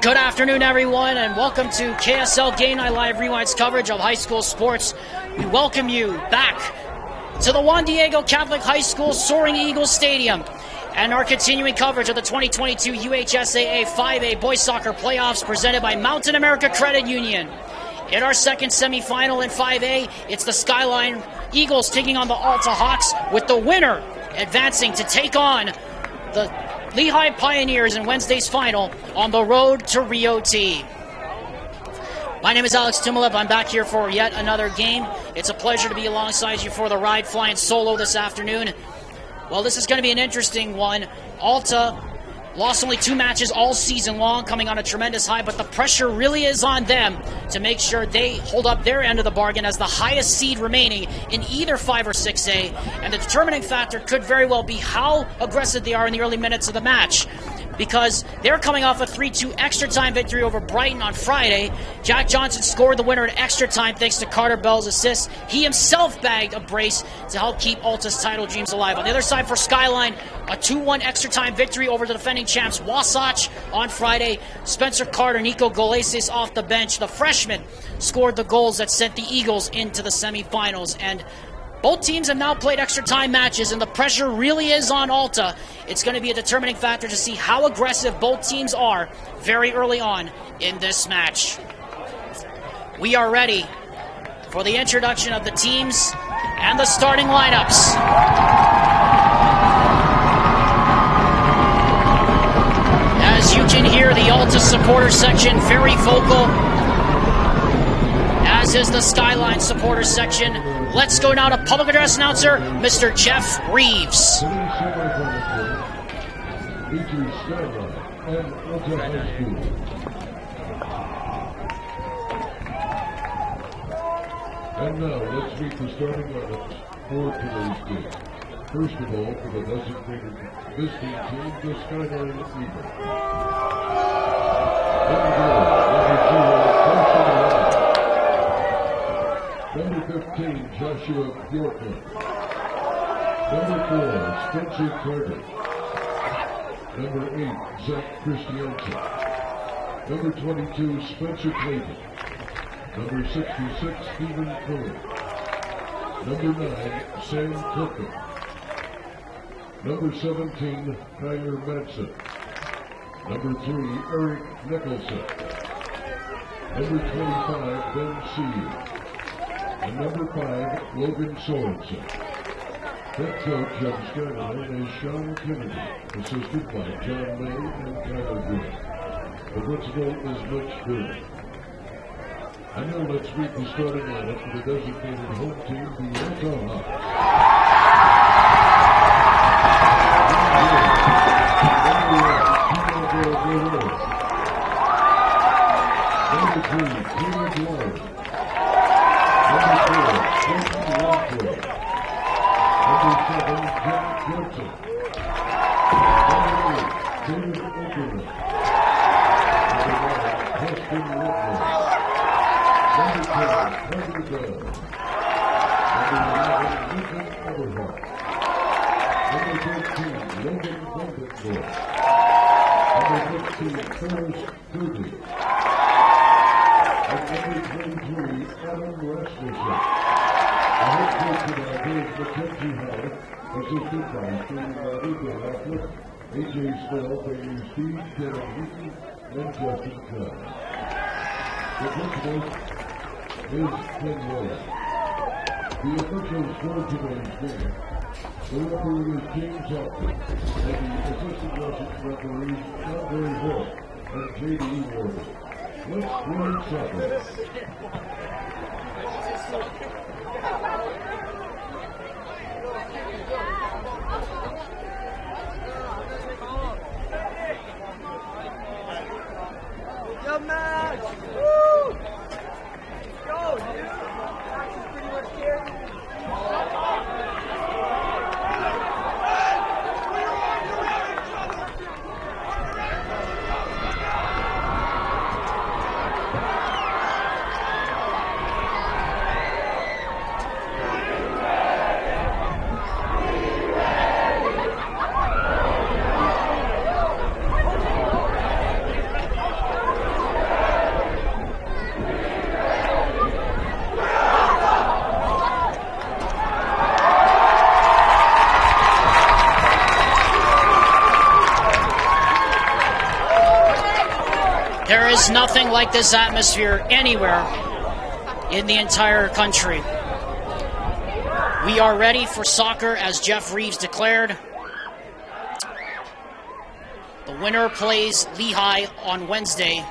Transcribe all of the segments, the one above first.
Good afternoon, everyone, and welcome to KSL Game Night Live Rewind's coverage of high school sports. We welcome you back to the Juan Diego Catholic High School Soaring Eagles Stadium and our continuing coverage of the 2022 UHSAA 5A Boys Soccer Playoffs presented by Mountain America Credit Union. In our second semifinal in 5A, it's the Skyline Eagles taking on the Alta Hawks, with the winner advancing to take on the Lehigh Pioneers in Wednesday's final on the road to Rio T. My name is Alex Timolev. I'm back here for yet another game. It's a pleasure to be alongside you for the ride, flying solo this afternoon. Well, this is going to be an interesting one. Alta lost only 2 matches all season long, coming on a tremendous high, but the pressure really is on them to make sure they hold up their end of the bargain as the highest seed remaining in either 5 or 6A, and the determining factor could very well be how aggressive they are in the early minutes of the match, because they're coming off a 3-2 extra time victory over Brighton on Friday. Jack Johnson scored the winner in extra time thanks to Carter Bell's assist. He himself bagged a brace to help keep Alta's title dreams alive. On the other side for Skyline, a 2-1 extra time victory over the defending champs Wasatch on Friday. Spencer Carter, Nico Golesis off the bench. The freshman scored the goals that sent the Eagles into the semifinals. And both teams have now played extra time matches, and the pressure really is on Alta. It's going to be a determining factor to see how aggressive both teams are very early on in this match. We are ready for the introduction of the teams and the starting lineups. As you can hear, the Alta supporter section very vocal, as is the Skyline supporter section. Let's go now to public address announcer, Mr. Jeff Reeves. And now, let's meet the starting lineups for today's game. First of all, for the designated visiting team, the Skyline Eagles. Number 15, Joshua Bjorkman. Number 4, Spencer Carter. Number 8, Zach Christiansen. Number 22, Spencer Clayton. Number 66, Stephen Cohen. Number 9, Sam Kirkham. Number 17, Tyler Madsen. Number 3, Eric Nicholson. Number 25, Ben Sears. And number 5, Logan Sorensen. Head coach of Skyline is Sean Kennedy, assisted by John May and Tyler Green. The principal is Mitch Durden. And now let's meet the starting lineup for the designated home team, the Alta Hawks. Number 3, Caleb Lawrence. Number 4, Jason Walker. Number 7, Jack Johnson. Number 8, David Okerman. Number 9, Preston Whitman. Number 10, Carter Bell. Number 11, Ethan Everhart. Number 13, Logan Vandenborg. Number 15, Ferris Kirby. And number 23, Adam Rasmussen. The head coach of our game is Mackenzie Howard, assisted by Stephen Lowry, Dan Affleck, A.J. Snell, Bailey Steve, Kevin Heaton, and Justin John. The principal is Ken Rowan. The officials for today's game, the referee is James Alta, and the assistant referees Andre Hill and J.D. Warden. Let's play soccer. Good match! Woo! Let's go, dude! Max is pretty much carrying. There is nothing like this atmosphere anywhere in the entire country. We are ready for soccer, as Jeff Reeves declared. The winner plays Lehigh on Wednesday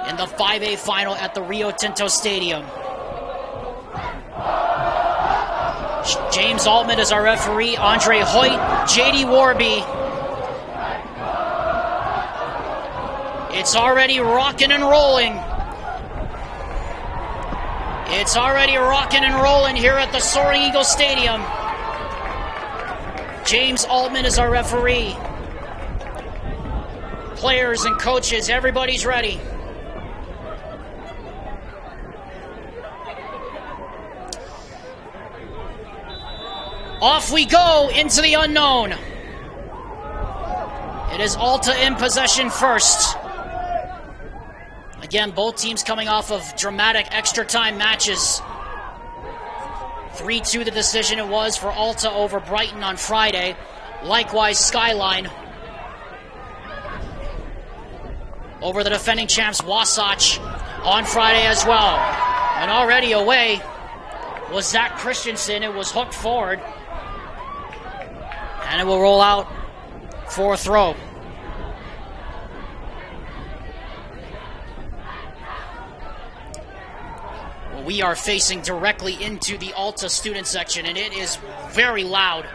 in the 5A final at the Rio Tinto Stadium. James Altman is our referee. Andre Hoyt, J.D. Warby. It's already rocking and rolling. It's already rocking and rolling here at the Soaring Eagle Stadium. James Altman is our referee. Players and coaches, everybody's ready. Off we go into the unknown. It is Alta in possession first. Again, both teams coming off of dramatic extra time matches. 3-2 the decision it was for Alta over Brighton on Friday. Likewise, Skyline over the defending champs Wasatch on Friday as well. And already away was Zach Christensen. It was hooked forward. And it will roll out for a throw. Well, we are facing directly into the Alta student section, and it is very loud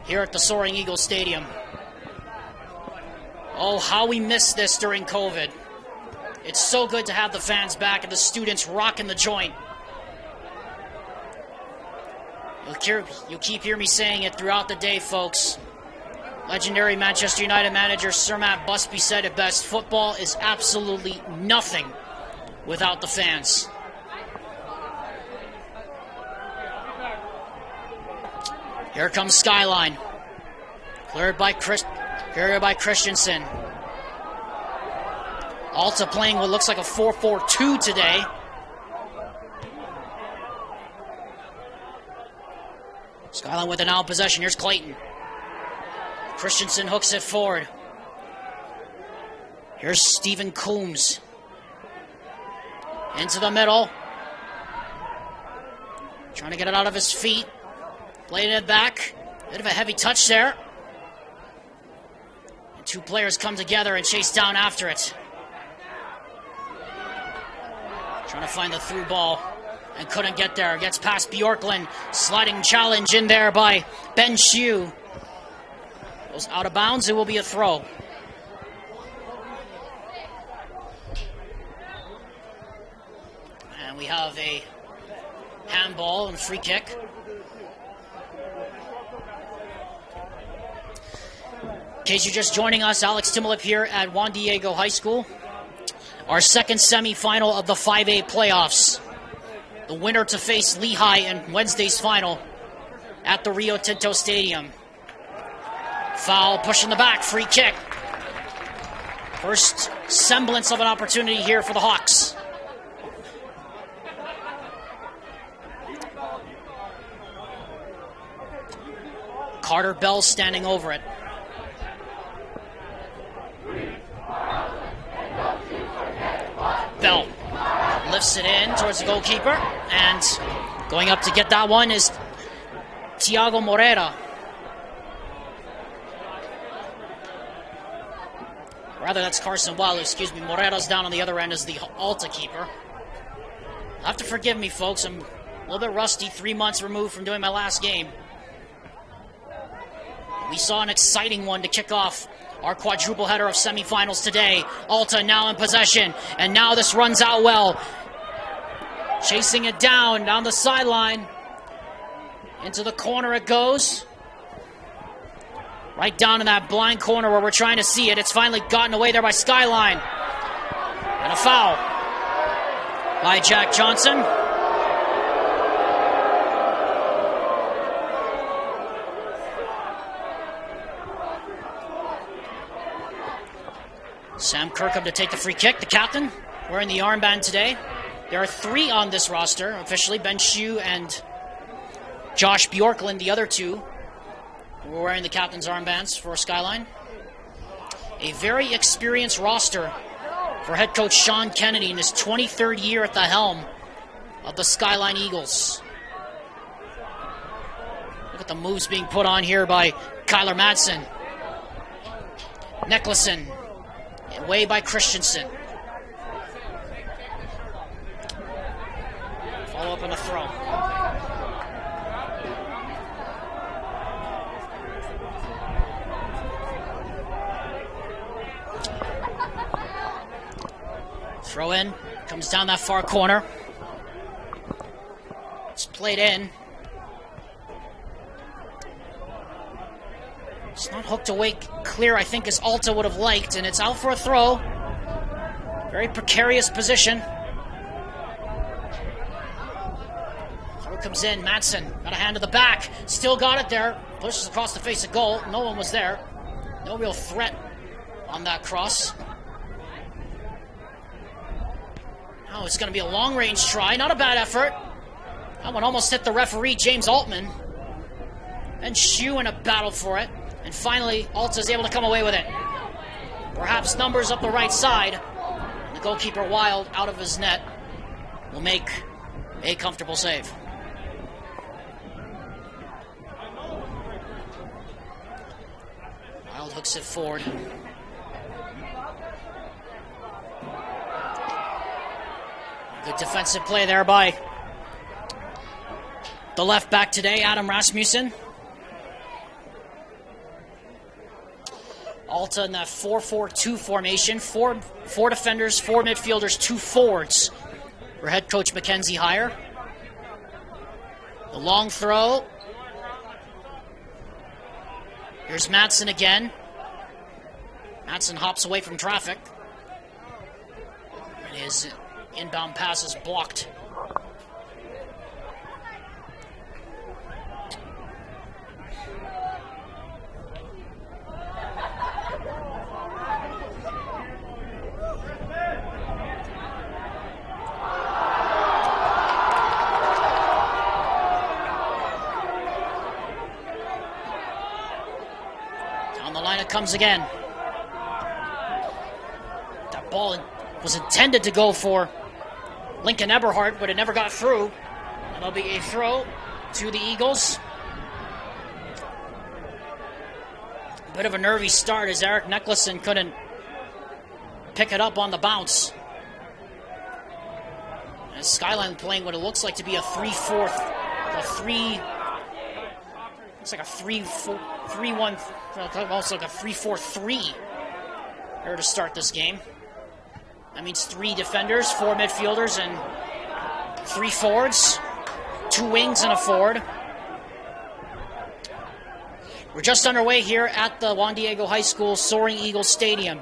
here at the Soaring Eagle Stadium. Oh, how we missed this during COVID. It's so good to have the fans back and the students rocking the joint. You'll keep hearing me saying it throughout the day, folks. Legendary Manchester United manager Sir Matt Busby said it best. Football is absolutely nothing without the fans. Here comes Skyline. Cleared by Christensen. Alta playing what looks like a 4-4-2 today. Skyline with an out possession. Here's Clayton. Christensen hooks it forward. Here's Stephen Coombs. Into the middle. Trying to get it out of his feet. Playing it back. Bit of a heavy touch there. And two players come together and chase down after it. Trying to find the through ball. And couldn't get there. Gets past Bjorklund. Sliding challenge in there by Ben Shue. Goes out of bounds. It will be a throw. And we have a handball and free kick. In case you're just joining us, Alex Timolip here at Juan Diego High School. Our second semi-final of the 5A playoffs. The winner to face Lehigh in Wednesday's final at the Rio Tinto Stadium. Foul, push in the back, free kick. First semblance of an opportunity here for the Hawks. Carter Bell standing over it. Bell lifts it in towards the goalkeeper, and going up to get that one is Tiago Morera. Rather, that's Carson Wilder, excuse me. Morera's down on the other end as the Alta keeper. You'll have to forgive me, folks. I'm a little bit rusty, 3 months removed from doing my last game. We saw an exciting one to kick off our quadruple header of semifinals today. Alta now in possession, and now this runs out well. Chasing it down the sideline. Into the corner it goes. Right down in that blind corner where we're trying to see it. It's finally gotten away there by Skyline. And a foul by Jack Johnson. Sam Kirkham to take the free kick, the captain, wearing the armband today. There are 3 on this roster, officially. Ben Shue and Josh Bjorklund, the other 2, who are wearing the captain's armbands for Skyline. A very experienced roster for head coach Sean Kennedy in his 23rd year at the helm of the Skyline Eagles. Look at the moves being put on here by Kyler Madsen. Nicholson, away by Christensen. Follow up on the throw. Throw in, comes down that far corner. It's played in. It's not hooked away clear, I think, as Alta would have liked, and it's out for a throw. Very precarious position. Throw comes in, Madsen got a hand to the back, still got it there, pushes across the face of goal. No one was there. No real threat on that cross. Oh, it's going to be a long-range try. Not a bad effort. That one almost hit the referee, James Altman. And Shue in a battle for it. And finally, Alta's able to come away with it. Perhaps numbers up the right side. And the goalkeeper, Wild, out of his net, will make a comfortable save. Wild hooks it forward. Good defensive play there by the left back today, Adam Rasmussen. Alta in that 4-4-2 formation. Four defenders, 4 midfielders, 2 forwards for head coach Mackenzie Heyer. The long throw. Here's Madsen again. Madsen hops away from traffic. And his inbound pass is blocked. Down the line it comes again. That ball was intended to go for Lincoln Eberhardt, but it never got through. And there'll be a throw to the Eagles. A bit of a nervy start as Eric Nicholson couldn't pick it up on the bounce. As Skyline playing what it looks like to be a 3-4, looks like a 3-1, almost like a 3-4-3 here to start this game. That means 3 defenders, 4 midfielders, and 3 forwards. 2 wings and a forward. We're just underway here at the Juan Diego High School Soaring Eagles Stadium.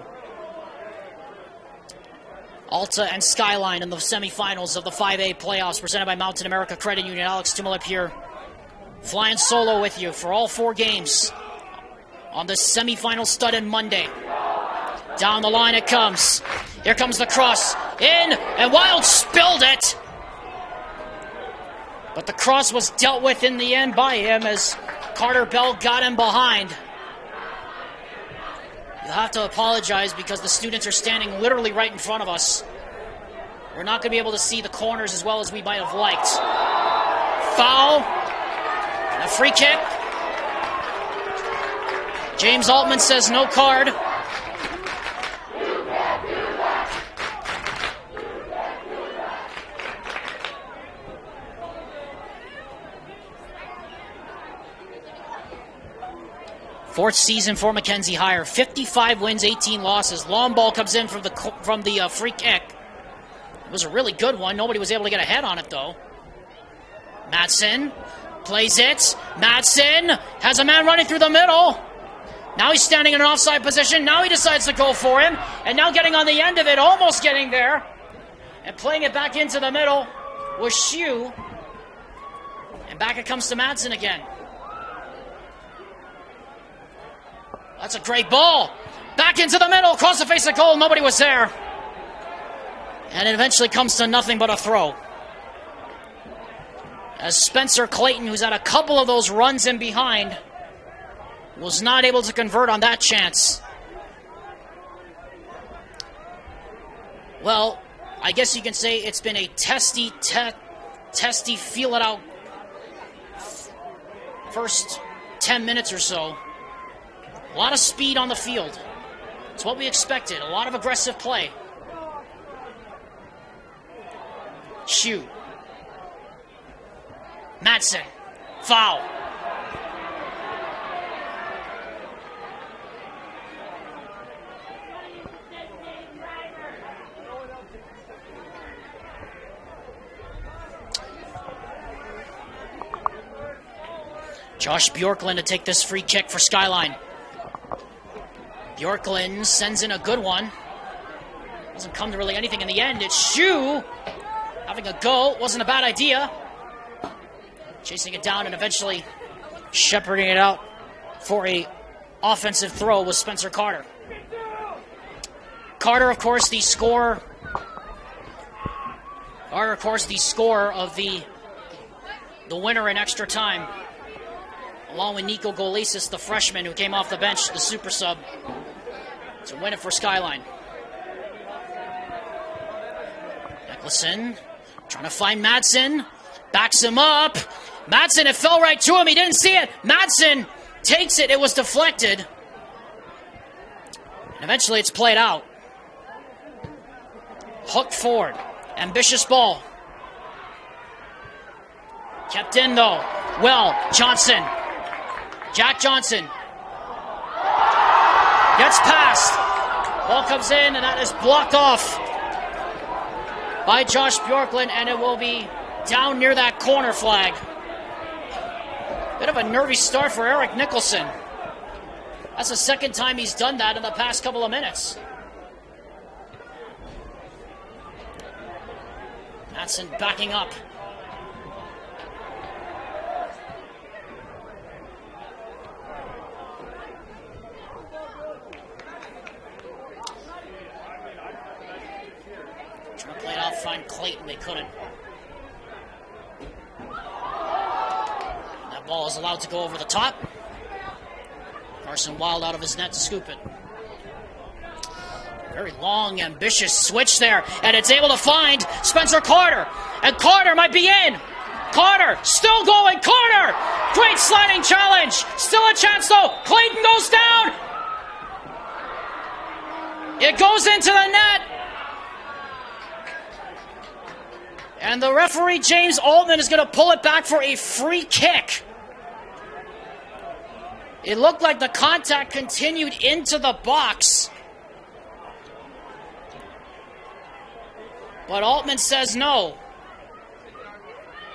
Alta and Skyline in the semifinals of the 5A playoffs presented by Mountain America Credit Union. Alex Tumulip here, flying solo with you for all 4 games on this semifinal stud-in Monday. Down the line it comes. Here comes the cross. In, and Wild spilled it. But the cross was dealt with in the end by him as Carter Bell got him behind. You'll have to apologize because the students are standing literally right in front of us. We're not going to be able to see the corners as well as we might have liked. Foul. And a free kick. James Altman says no card. Fourth season for Mackenzie Heyer. 55 wins, 18 losses. Long ball comes in from the free kick. It was a really good one. Nobody was able to get a head on it, though. Madsen plays it. Madsen has a man running through the middle. Now he's standing in an offside position. Now he decides to go for him. And now getting on the end of it, almost getting there. And playing it back into the middle was Shue. And back it comes to Madsen again. That's a great ball. Back into the middle, across the face of goal. Nobody was there. And it eventually comes to nothing but a throw. As Spencer Clayton, who's had a couple of those runs in behind, was not able to convert on that chance. Well, I guess you can say it's been a testy, feel it out first 10 minutes or so. A lot of speed on the field. It's what we expected. A lot of aggressive play. Shoot. Madsen. Foul. Josh Bjorklund to take this free kick for Skyline. Bjorklund sends in a good one. Doesn't come to really anything in the end. It's Shu having a go. Wasn't a bad idea. Chasing it down and eventually shepherding it out for a offensive throw was Spencer Carter. Carter, of course, the scorer. Carter, of course, the scorer of the winner in extra time, along with Nico Golisis, the freshman who came off the bench, the super sub, to win it for Skyline. Nicholson trying to find Madsen. Backs him up. Madsen, it fell right to him. He didn't see it. Madsen takes it. It was deflected. And eventually it's played out. Hooked forward. Ambitious ball. Kept in though. Well, Johnson. Jack Johnson gets past. Ball comes in, and that is blocked off by Josh Bjorklund, and it will be down near that corner flag. Bit of a nervy start for Eric Nicholson. That's the second time he's done that in the past couple of minutes. Madsen backing up. Trying to play it out, find Clayton. They couldn't. That ball is allowed to go over the top. Carson Wild out of his net to scoop it. Very long, ambitious switch there, and it's able to find Spencer Carter. And Carter might be in. Carter still going. Carter! Great sliding challenge. Still a chance though. Clayton goes down. It goes into the net. And the referee, James Altman, is going to pull it back for a free kick. It looked like the contact continued into the box. But Altman says no.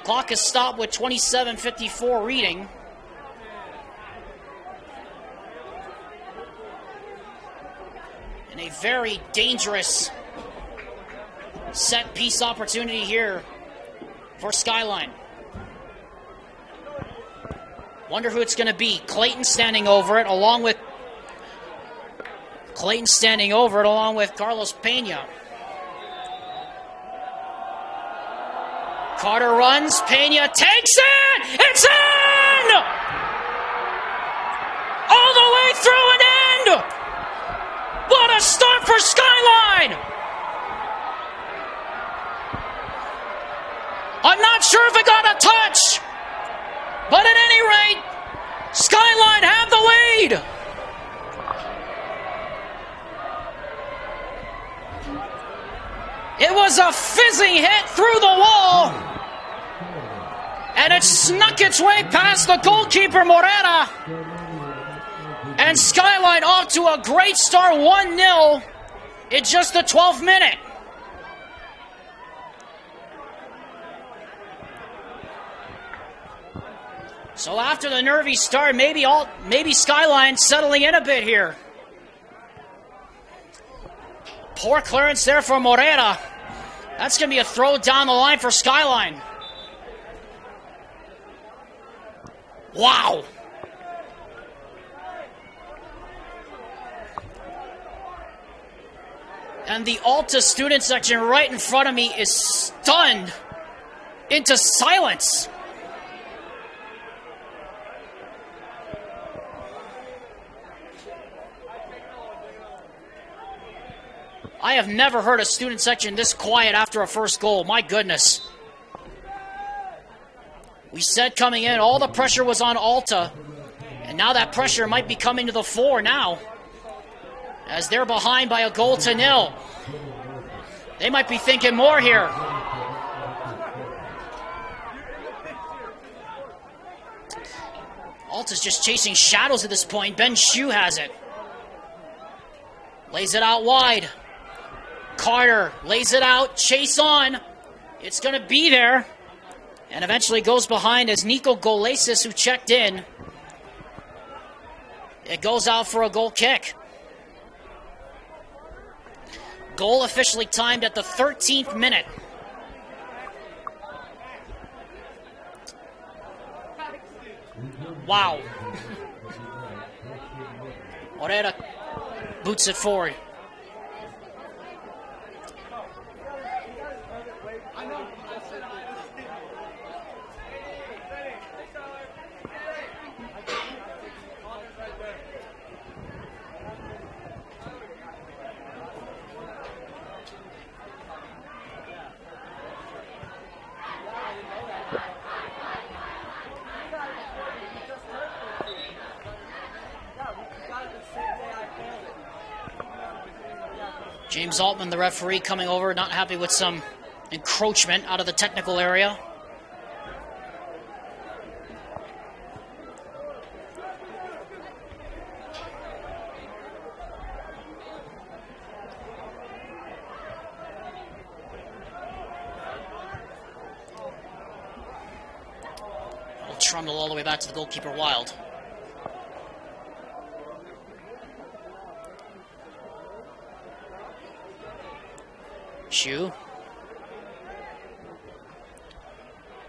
Clock is stopped with 27:54 reading. And a very dangerous set piece opportunity here for Skyline. Wonder who it's going to be. Clayton standing over it along with Carlos Pena. Carter runs. Pena takes it. It's in! All the way through and end! What a start for Skyline! I'm not sure if it got a touch, but at any rate, Skyline have the lead. It was a fizzing hit through the wall, and it snuck its way past the goalkeeper, Morera. And Skyline off to a great start, 1-0 in just the 12th minute. So after the nervy start, maybe Skyline settling in a bit here. Poor clearance there for Morera. That's going to be a throw down the line for Skyline. Wow. And the Alta student section right in front of me is stunned into silence. I have never heard a student section this quiet after a first goal. My goodness. We said coming in, all the pressure was on Alta. And now that pressure might be coming to the fore now, as they're behind by 1-0. They might be thinking more here. Alta's just chasing shadows at this point. Ben Shue has it. Lays it out wide. Carter lays it out. Chase on. It's going to be there. And eventually goes behind as Nico Golesis, who checked in. It goes out for a goal kick. Goal officially timed at the 13th minute. Wow. Morera boots it forward. James Altman, the referee, coming over, not happy with some encroachment out of the technical area. Little trundle all the way back to the goalkeeper, Wild. Shue.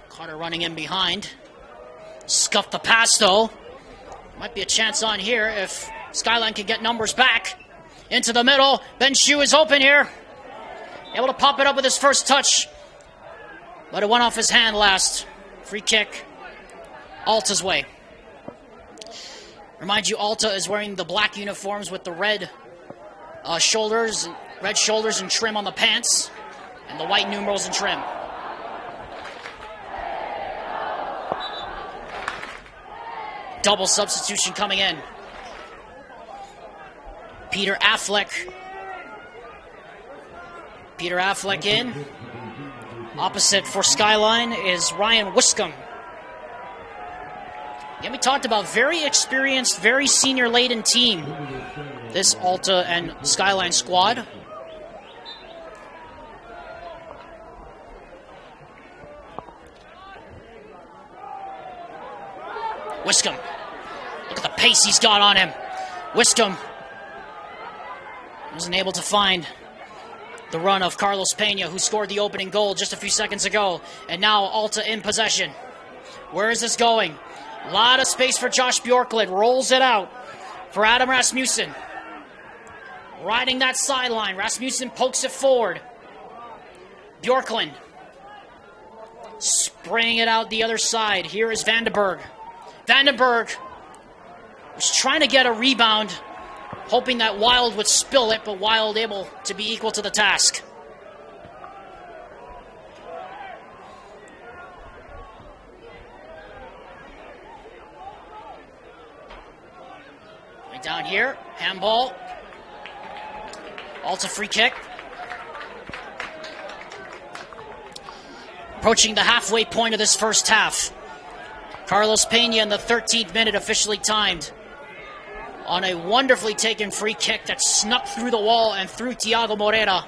Carter running in behind. Scuffed the pass though. Might be a chance on here if Skyline can get numbers back. Into the middle. Ben Shue is open here. Able to pop it up with his first touch. But it went off his hand last. Free kick. Alta's way. Remind you, Alta is wearing the black uniforms with the red shoulders. Red shoulders and trim on the pants, and the white numerals and trim. Double substitution coming in. Peter Affleck. Peter Affleck in. Opposite for Skyline is Ryan Wiscombe. Yeah, we talked about very experienced, very senior-laden team, this Alta and Skyline squad. Wiscombe. Look at the pace he's got on him. Wiscombe wasn't able to find the run of Carlos Pena, who scored the opening goal just a few seconds ago. And now Alta in possession. Where is this going? A lot of space for Josh Bjorklund. Rolls it out for Adam Rasmussen. Riding that sideline. Rasmussen pokes it forward. Bjorklund spraying it out the other side. Here is Vandenberg. Vandenberg was trying to get a rebound, hoping that Wild would spill it, but Wild able to be equal to the task. Right down here, handball. Alta free kick. Approaching the halfway point of this first half. Carlos Pena in the 13th minute officially timed on a wonderfully taken free kick that snuck through the wall and through Thiago Morera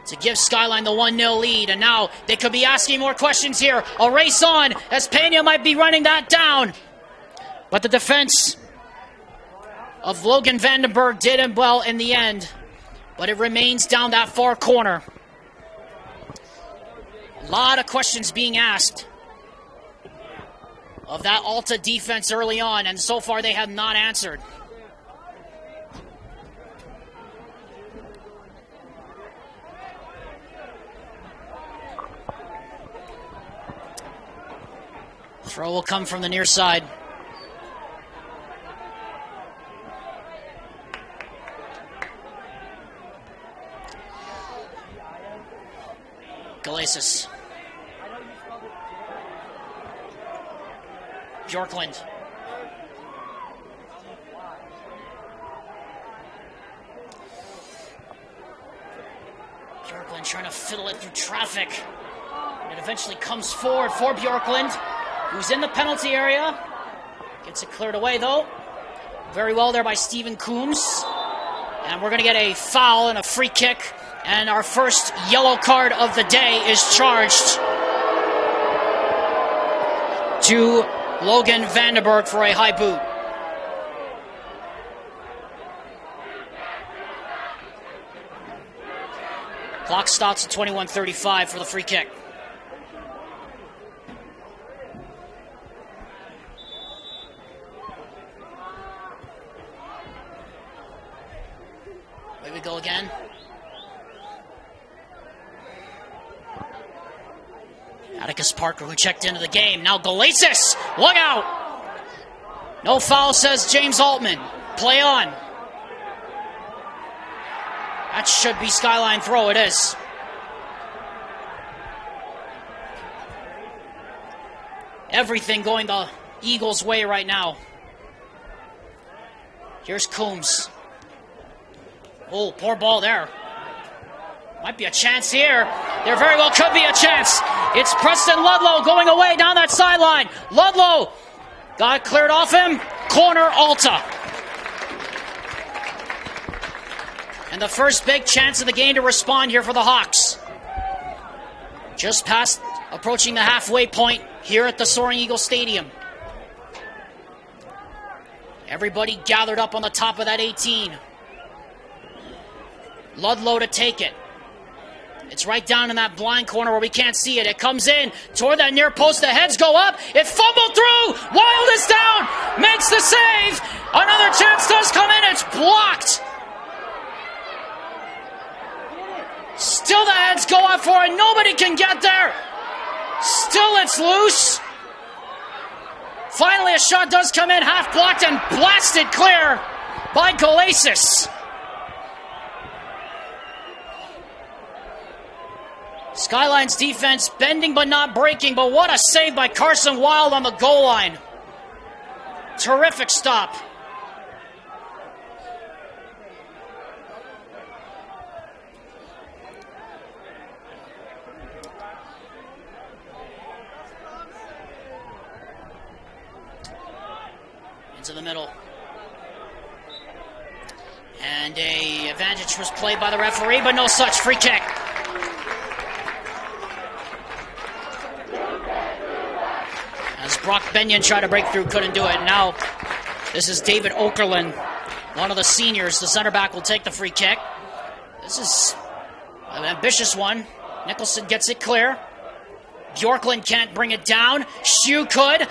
to give Skyline the 1-0 lead. And now they could be asking more questions here. A race on as Pena might be running that down. But the defense of Logan Vandenberg did him well in the end. But it remains down that far corner. A lot of questions being asked of that Alta defense early on, and so far they have not answered. Throw will come from the near side. Galesis. Bjorklund. Bjorklund trying to fiddle it through traffic. It eventually comes forward for Bjorklund, who's in the penalty area. Gets it cleared away, though. Very well there by Stephen Coombs. And we're going to get a foul and a free kick. And our first yellow card of the day is charged to Logan Vandenberg for a high boot. Clock stops at 21:35 for the free kick. Away we go again. Atticus Parker, who checked into the game. Now Galesis! Look out! No foul, says James Altman. Play on. That should be Skyline throw. It is. Everything going the Eagles' way right now. Here's Coombs. Oh, poor ball there. Might be a chance here. There very well could be a chance. It's Preston Ludlow going away down that sideline. Ludlow got it cleared off him. Corner Alta. And the first big chance of the game to respond here for the Hawks. Just past approaching the halfway point here at the Soaring Eagle Stadium. Everybody gathered up on the top of that 18. Ludlow to take it. It's right down in that blind corner where we can't see it. It comes in toward that near post. The heads go up. It fumbled through. Wild is down. Makes the save. Another chance does come in. It's blocked. Still the heads go up for it. Nobody can get there. Still it's loose. Finally a shot does come in. Half blocked and blasted clear by Galesis. Skyline's defense bending but not breaking, but what a save by Carson Wild on the goal line. Terrific stop. Into the middle. And a advantage was played by the referee, but no such. Free kick. As Brock Benyon tried to break through, couldn't do it. Now, this is David Okerlund, one of the seniors. The center back will take the free kick. This is an ambitious one. Nicholson gets it clear. Bjorklund can't bring it down. Shue could.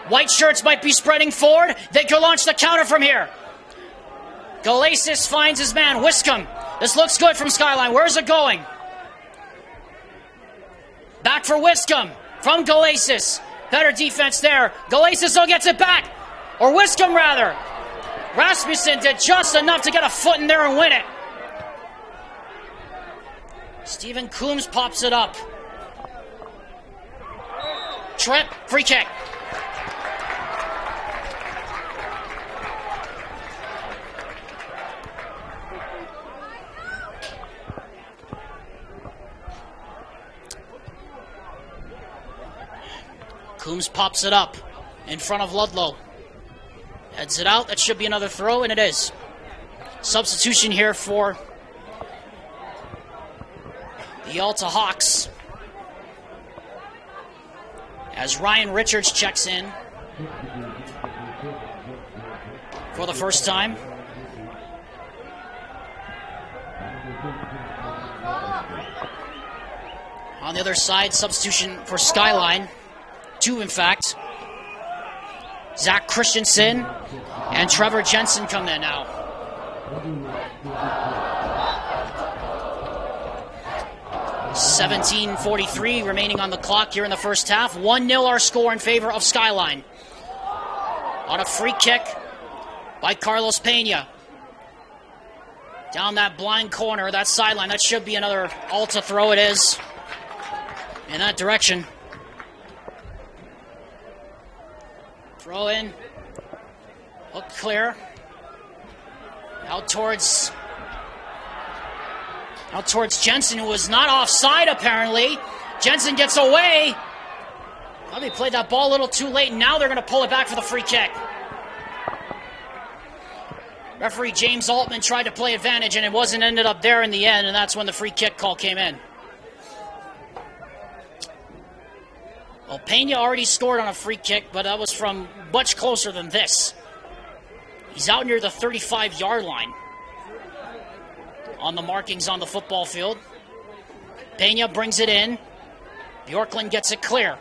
White shirts might be spreading forward. They could launch the counter from here. Galesis finds his man, Wiscombe. This looks good from Skyline. Where's it going? Back for Wiscombe from Galesis. Better defense there. Galesis gets it back. Or Wiscombe, rather. Rasmussen did just enough to get a foot in there and win it. Stephen Coombs pops it up. Trip, free kick. Coombs pops it up in front of Ludlow. Heads it out. That should be another throw, and it is. Substitution here for the Alta Hawks. As Ryan Richards checks in for the first time. On the other side, substitution for Skyline. Two, in fact. Zach Christensen and Trevor Jensen come in now. $17:43 remaining on the clock here in the first half. 1-0 our score in favor of Skyline. On a free kick by Carlos Pena. Down that blind corner, that sideline. That should be another Alta throw. It is. in that direction. Throw in. Look clear. Out towards Jensen, who was not offside apparently. Jensen gets away. Probably played that ball a little too late. Now they're going to pull it back for the free kick. Referee James Altman tried to play advantage, and it wasn't ended up there in the end, and that's when the free kick call came in. Well, Pena already scored on a free kick, but that was from much closer than this. He's out near the 35-yard line on the markings on the football field. Pena brings it in. Bjorklund gets it clear.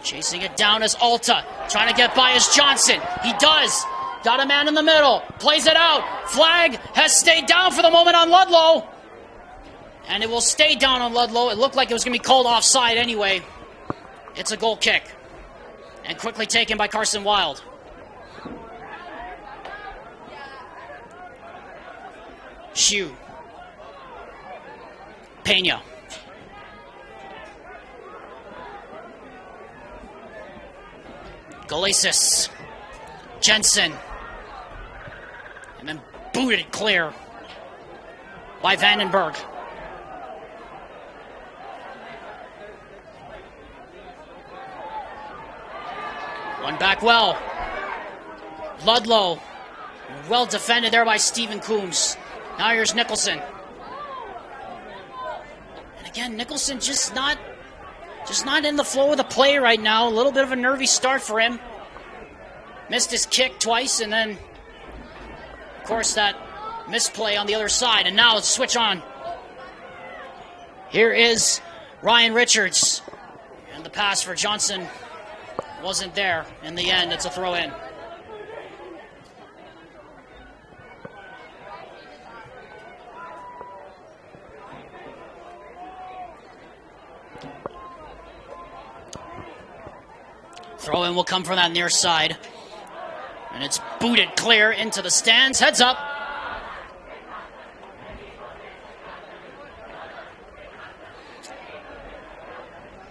Chasing it down is Alta. Trying to get by is Johnson. He does. Got a man in the middle. Plays it out. Flag has stayed down for the moment on Ludlow. And it will stay down on Ludlow. It looked like it was going to be called offside anyway. It's a goal kick. And quickly taken by Carson Wild. Shue. Pena. Galesis. Jensen. And then booted clear by Vandenberg. One back well. Ludlow. Well defended there by Stephen Coombs. Now here's Nicholson. And again, Nicholson just not in the flow of the play right now. A little bit of a nervy start for him. Missed his kick twice, and then, of course, that misplay on the other side. And now let's switch on. Here is Ryan Richards. And the pass for Johnson wasn't there. In the end, it's a throw-in. Throw-in will come from that near side. And it's booted clear into the stands. Heads up.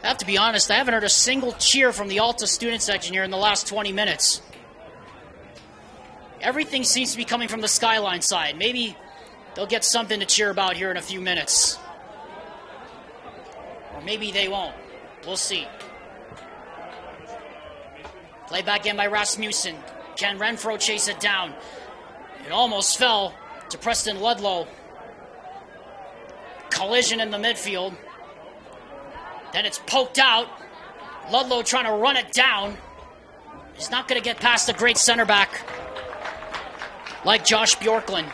I have to be honest, I haven't heard a single cheer from the Alta student section here in the last 20 minutes. Everything seems to be coming from the Skyline side. Maybe they'll get something to cheer about here in a few minutes. Or maybe they won't. We'll see. Play back in by Rasmussen. Can Renfro chase it down? It almost fell to Preston Ludlow. Collision in the midfield. Then it's poked out. Ludlow trying to run it down. He's not going to get past a great center back like Josh Bjorklund.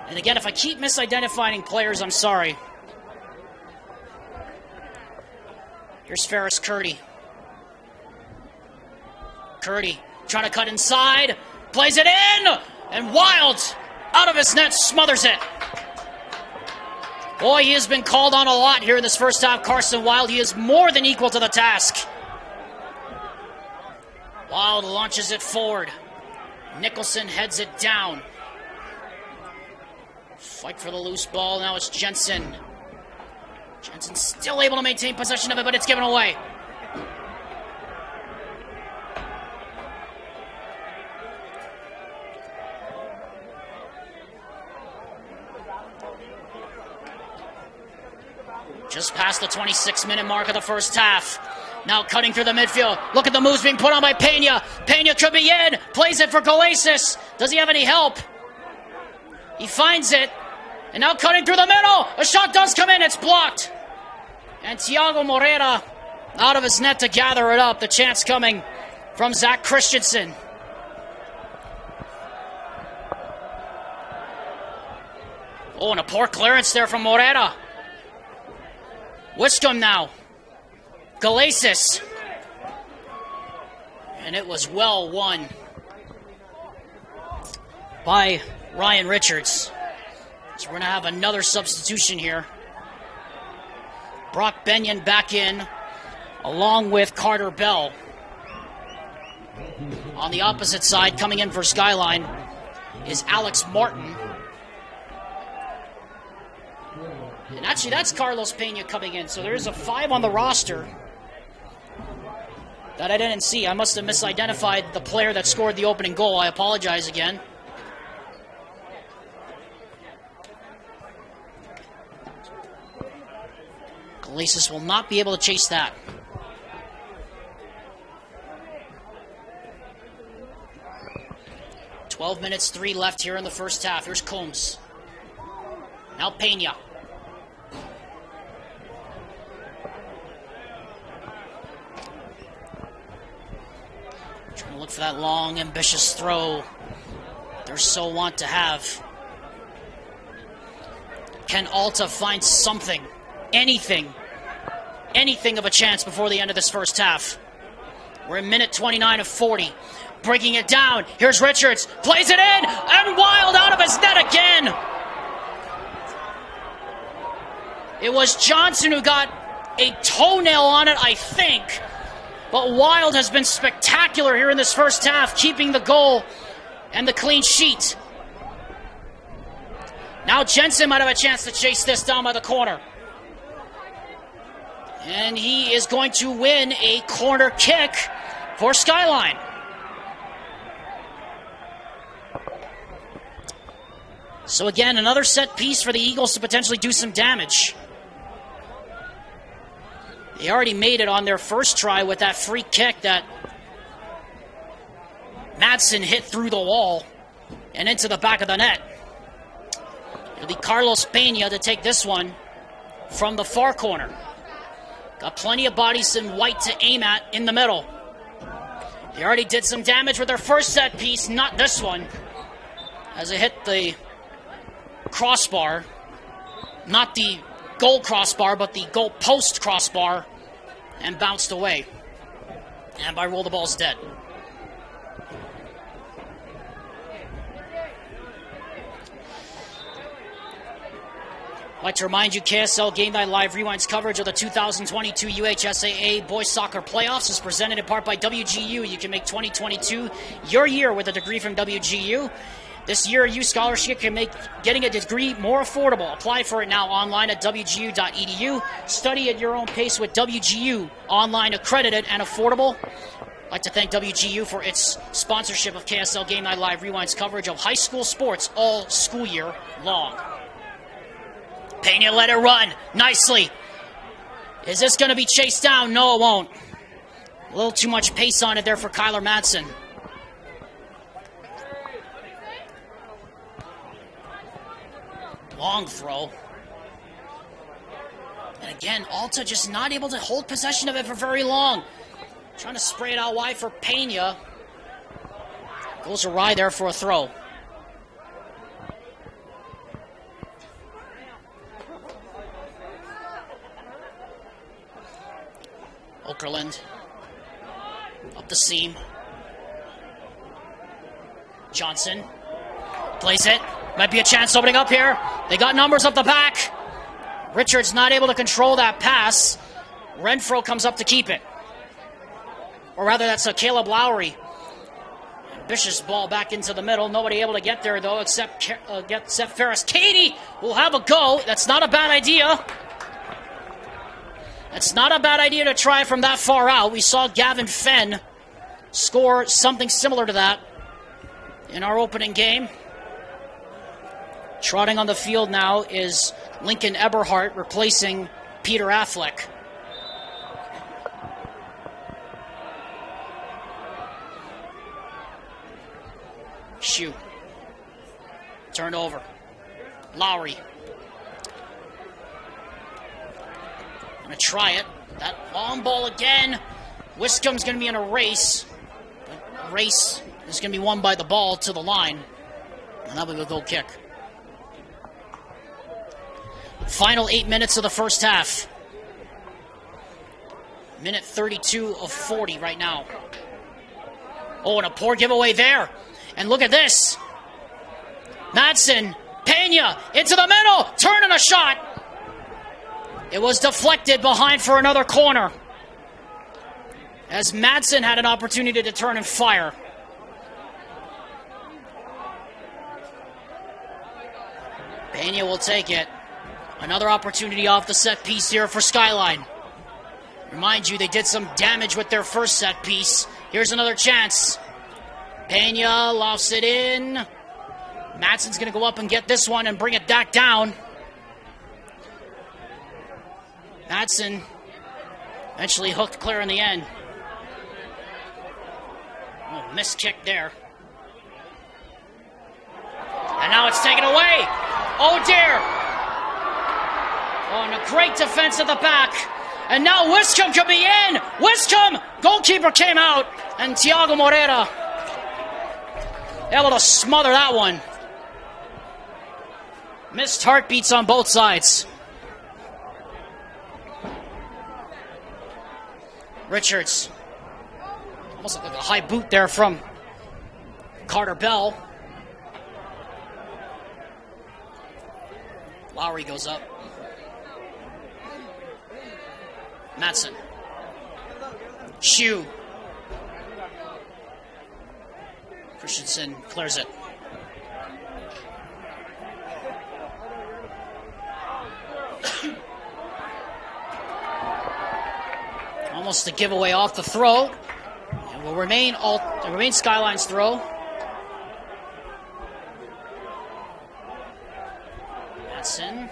And again, if I keep misidentifying players, I'm sorry. Here's Ferris Curdy. Curdy trying to cut inside. Plays it in! And Wild, out of his net, smothers it. Boy, he has been called on a lot here in this first half. Carson Wild, he is more than equal to the task. Wild launches it forward. Nicholson heads it down. Fight for the loose ball. Now it's Jensen. Jensen still able to maintain possession of it, but it's given away. Just past the 26-minute mark of the first half. Now cutting through the midfield. Look at the moves being put on by Pena. Pena could be in. Plays it for Galesis. Does he have any help? He finds it. And now cutting through the middle. A shot does come in. It's blocked. And Thiago Moreira out of his net to gather it up. The chance coming from Zach Christensen. Oh, and a poor clearance there from Moreira. Wiscombe now. Galesis. And it was well won by Ryan Richards. So we're going to have another substitution here. Brock Benyon back in, along with Carter Bell. On the opposite side, coming in for Skyline, is Alex Martin. Actually, that's Carlos Pena coming in. So there's a 5 on the roster that I didn't see. I must have misidentified the player that scored the opening goal. I apologize again. Galesis will not be able to chase that. "12 minutes, 3 left here in the first half." Here's Combs. Now Pena. Trying to look for that long, ambitious throw they're so want to have. Can Alta find something, anything of a chance before the end of this first half? We're in minute 29 of 40. Breaking it down. Here's Richards. Plays it in. And Wild out of his net again. It was Johnson who got a toenail on it, I think. But Wild has been spectacular here in this first half, keeping the goal and the clean sheet. Now Jensen might have a chance to chase this down by the corner. And he is going to win a corner kick for Skyline. So again, another set piece for the Eagles to potentially do some damage. They already made it on their first try with that free kick that Madsen hit through the wall and into the back of the net. It'll be Carlos Pena to take this one from the far corner. Got plenty of bodies in white to aim at in the middle. They already did some damage with their first set piece, not this one, as it hit the crossbar. Not the goal crossbar, but the goal post crossbar, and bounced away. And by roll, the ball's dead. I'd like to remind you, KSL Game Night Live Rewind's coverage of the 2022 UHSAA Boys Soccer Playoffs is presented in part by WGU. You can make 2022 your year with a degree from WGU. This year, a U scholarship can make getting a degree more affordable. Apply for it now online at wgu.edu. Study at your own pace with WGU, online, accredited, and affordable. I'd like to thank WGU for its sponsorship of KSL Game Night Live Rewind's coverage of high school sports all school year long. Pena let it run nicely. Is this going to be chased down? No, it won't. A little too much pace on it there for Kyler Madsen. Long throw. And again, Alta just not able to hold possession of it for very long. Trying to spray it out wide for Pena. Goes awry there for a throw. Okerlund. Up the seam. Johnson. Plays it. Might be a chance opening up here. They got numbers up the back. Richards not able to control that pass. Renfro comes up to keep it. Or rather, that's a Caleb Lowry. Ambitious ball back into the middle. Nobody able to get there, though, except Ferris. Katie will have a go. That's not a bad idea. It's not a bad idea to try from that far out. We saw Gavin Fenn score something similar to that in our opening game. Trotting on the field now is Lincoln Eberhardt replacing Peter Affleck. Shoot. Turned over. Lowry. Gonna try it. That long ball again. Wiscombe's gonna be in a race. But race is gonna be won by the ball to the line. And that'll be a goal kick. Final 8 minutes of the first half. Minute 32 of 40 right now. Oh, and a poor giveaway there. And look at this. Madsen, Pena, into the middle, turning a shot. It was deflected behind for another corner. As Madsen had an opportunity to turn and fire. Pena will take it. Another opportunity off the set piece here for Skyline. Remind you, they did some damage with their first set piece. Here's another chance. Pena lofts it in. Madsen's going to go up and get this one and bring it back down. Madsen eventually hooked clear in the end. Oh, missed kick there. And now it's taken away. Oh dear. Oh, and a great defense at the back. And now Wiscombe could be in. Wiscombe, goalkeeper came out. And Tiago Moreira able to smother that one. Missed heartbeats on both sides. Richards. Almost looked like a high boot there from Carter Bell. Lowry goes up. Madsen. Shue. Christensen clears it. Almost a giveaway off the throw. It will remain Skyline's throw. Madsen.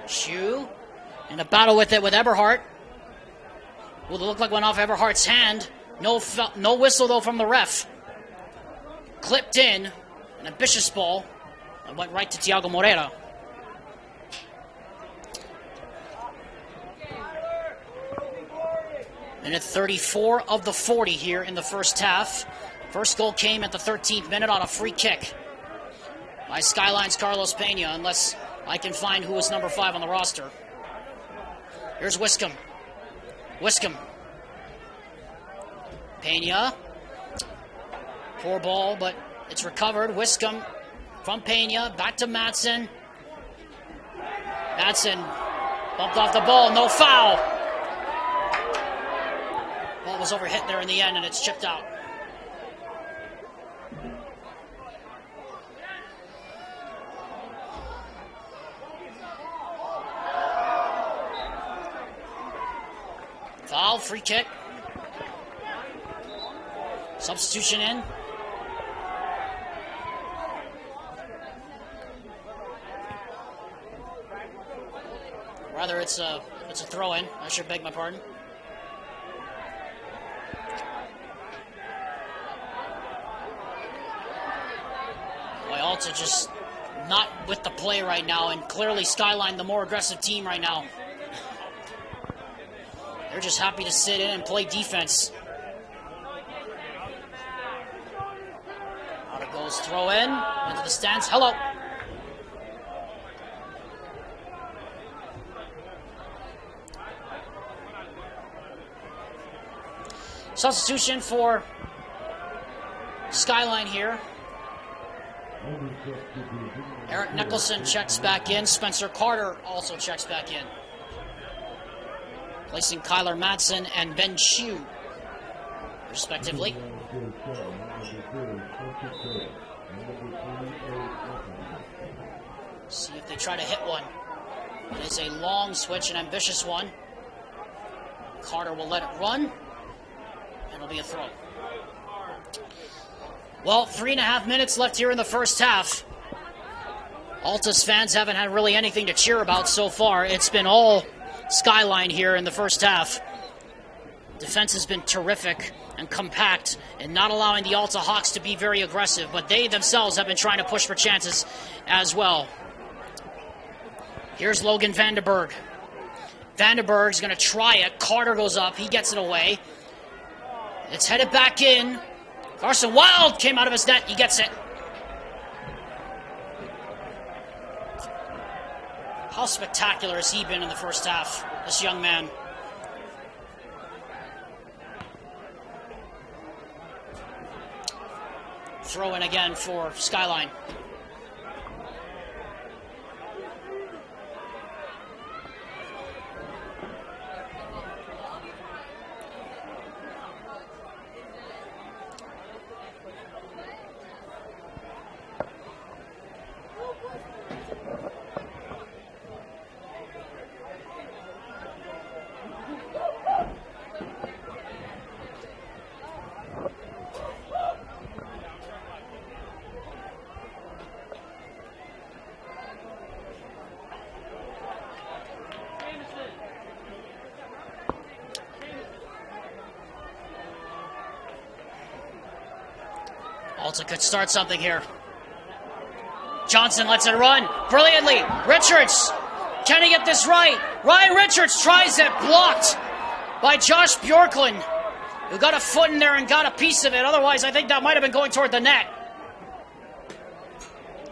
Shue. In a battle with it with Eberhardt. Will it look like went off Eberhardt's hand? No whistle though from the ref. Clipped in. An ambitious ball. And went right to Tiago Moreira. Minute 34 of the 40 here in the first half. First goal came at the 13th minute on a free kick by Skyline's Carlos Pena, unless I can find who was number 5 on the roster. Here's Wiscombe. Wiscombe. Pena. Poor ball, but it's recovered. Wiscombe from Pena. Back to Madsen. Madsen bumped off the ball. No foul. Ball was overhit there in the end, and it's chipped out. Foul, free kick. Substitution in. Rather, it's a throw-in. I should beg my pardon. Alta just not with the play right now, and clearly Skyline the more aggressive team right now. They're just happy to sit in and play defense. Out it goes, throw in, into the stands. Hello. Substitution for Skyline here. Eric Nicholson checks back in. Spencer Carter also checks back in. Placing Kyler Madsen and Ben Shue, respectively. See if they try to hit one. It is a long switch, an ambitious one. Carter will let it run, and it'll be a throw. Well, 3.5 minutes left here in the first half. Alta's fans haven't had really anything to cheer about so far. It's been all Skyline here in the first half. Defense has been terrific and compact and not allowing the Alta Hawks to be very aggressive, but they themselves have been trying to push for chances as well. Here's Logan Vandenberg. Vandenberg's going to try it. Carter goes up. He gets it away. It's headed back in. Carson Wild came out of his net. He gets it. How spectacular has he been in the first half, this young man? Throw in again for Skyline. Alta could start something here. Johnson lets it run brilliantly. Richards, can he get this right? Ryan Richards tries it, blocked by Josh Bjorklund, who got a foot in there and got a piece of it. Otherwise, I think that might have been going toward the net.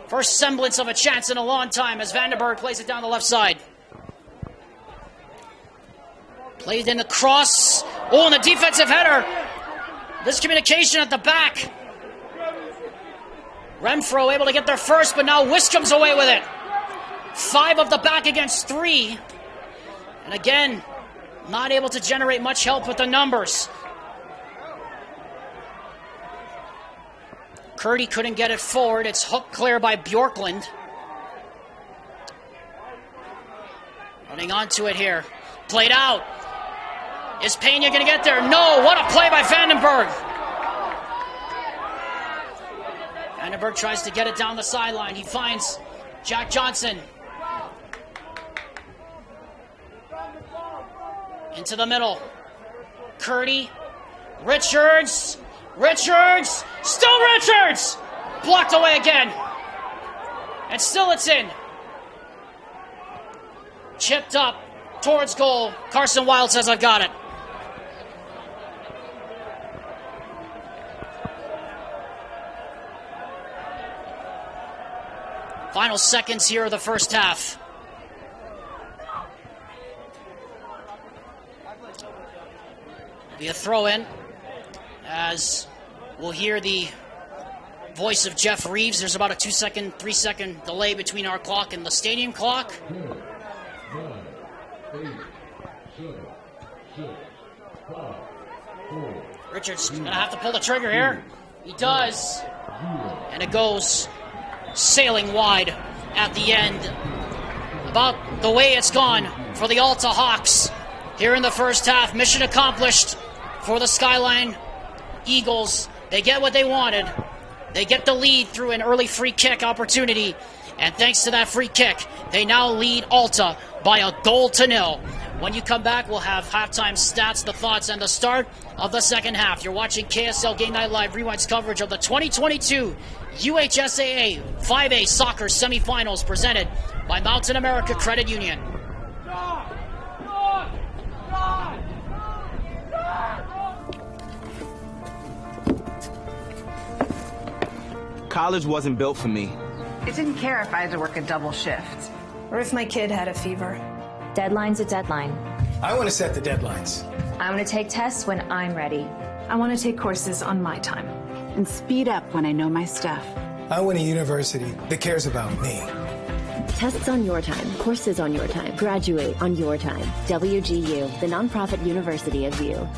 First semblance of a chance in a long time as Vandenberg plays it down the left side. Played in the cross. Oh, and the defensive header. Miscommunication at the back. Renfro able to get there first, but now Wiscombe's away with it. 5 of the back against 3. And again, not able to generate much help with the numbers. Curdy couldn't get it forward. It's hooked clear by Bjorklund. Running onto it here. Played out. Is Pena going to get there? No. What a play by Vandenberg. Vandenberg tries to get it down the sideline. He finds Jack Johnson. Into the middle. Curdy. Richards. Richards. Still Richards. Blocked away again. And still it's in. Chipped up towards goal. Carson Wild says, I've got it. Final seconds here of the first half. Be a throw in as we'll hear the voice of Jeff Reeves. There's about a 2-second, 3-second delay between our clock and the stadium clock. 10, 9, 8, 7, 6, 5, 4. Richards gonna have to pull the trigger here. He does. And it goes sailing wide at the end. About the way it's gone for the Alta Hawks here in the first half. Mission accomplished for the Skyline Eagles. They get what they wanted. They get the lead through an early free kick opportunity. And thanks to that free kick, they now lead Alta by 1-0. When you come back, we'll have halftime stats, the thoughts, and the start of the second half. You're watching KSL Game Night Live Rewind's coverage of the 2022 UHSAA 5A Soccer Semifinals presented by Mountain America Credit Union. College wasn't built for me. I didn't care if I had to work a double shift. Or if my kid had a fever. Deadline's a deadline. I want to set the deadlines. I want to take tests when I'm ready. I want to take courses on my time. And speed up when I know my stuff. I want a university that cares about me. Tests on your time, courses on your time, graduate on your time. WGU, the nonprofit university of you.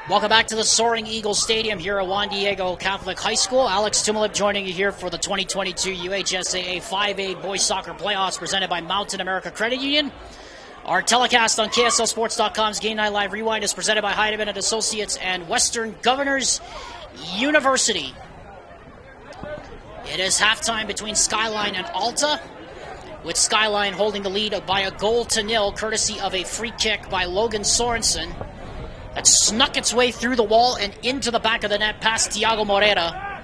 Welcome back to the Soaring Eagles Stadium here at Juan Diego Catholic High School. Alex Tumulip joining you here for the 2022 UHSAA 5A Boys Soccer Playoffs presented by Mountain America Credit Union. Our telecast on KSLSports.com's Game Night Live Rewind is presented by Heidemann and Associates and Western Governors University. It is halftime between Skyline and Alta, with Skyline holding the lead by a 0-0, courtesy of a free kick by Logan Sorensen that snuck its way through the wall and into the back of the net past Tiago Morera.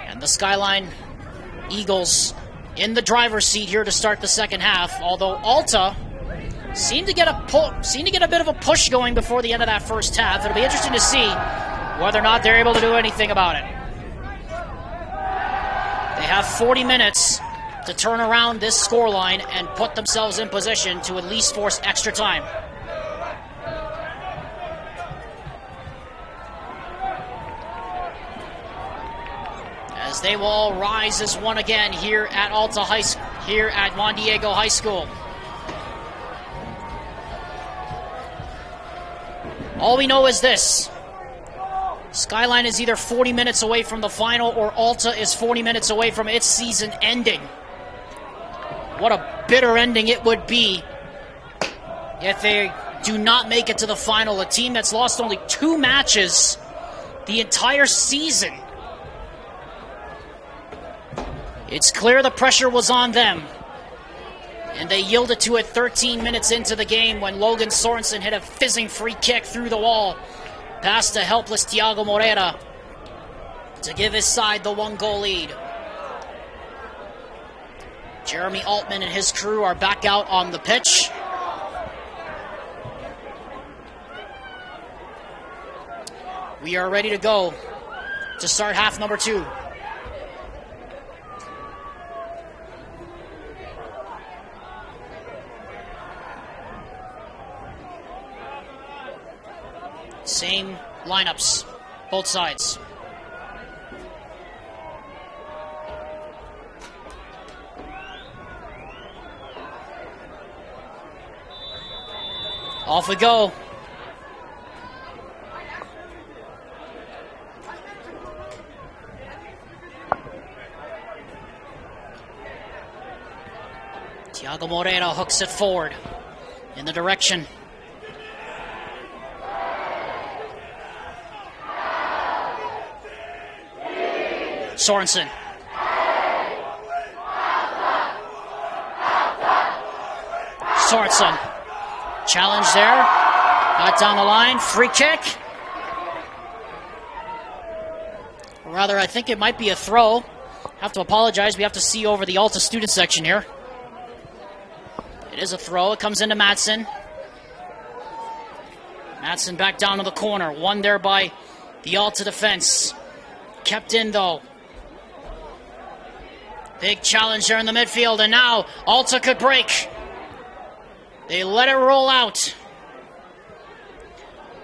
And the Skyline Eagles in the driver's seat here to start the second half, although Alta seemed to get a bit of a push going before the end of that first half. It'll be interesting to see whether or not they're able to do anything about it. They have 40 minutes to turn around this scoreline and put themselves in position to at least force extra time. As they will all rise as one again here at here at Juan Diego High School. All we know is this: Skyline is either 40 minutes away from the final, or Alta is 40 minutes away from its season ending. What a bitter ending it would be if they do not make it to the final. A team that's lost only 2 matches the entire season. It's clear the pressure was on them, and they yielded to it 13 minutes into the game when Logan Sorensen hit a fizzing free kick through the wall past a helpless Tiago Morera to give his side the 1-goal lead. Jeremy Altman and his crew are back out on the pitch. We are ready to go to start half number 2. Same lineups, both sides. Off we go. Tiago Morera hooks it forward in the direction. Sorensen. Sorensen. Challenge there. Got down the line. Free kick. Or rather, I think it might be a throw. Have to apologize. We have to see over the Alta student section here. It is a throw. It comes into Madsen. Madsen back down to the corner. Won there by the Alta defense. Kept in, though. Big challenge there in the midfield, and now Alta could break. They let it roll out.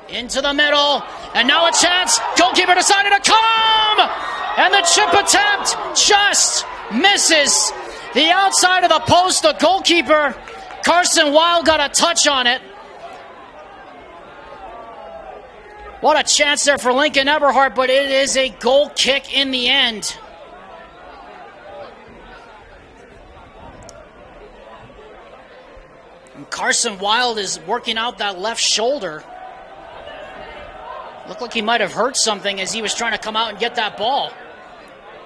Into the middle, and now a chance. Goalkeeper decided to come! And the chip attempt just misses the outside of the post. The goalkeeper, Carson Wild, got a touch on it. What a chance there for Lincoln Eberhardt, but it is a goal kick in the end. And Carson Wild is working out that left shoulder. Looked like he might have hurt something as he was trying to come out and get that ball.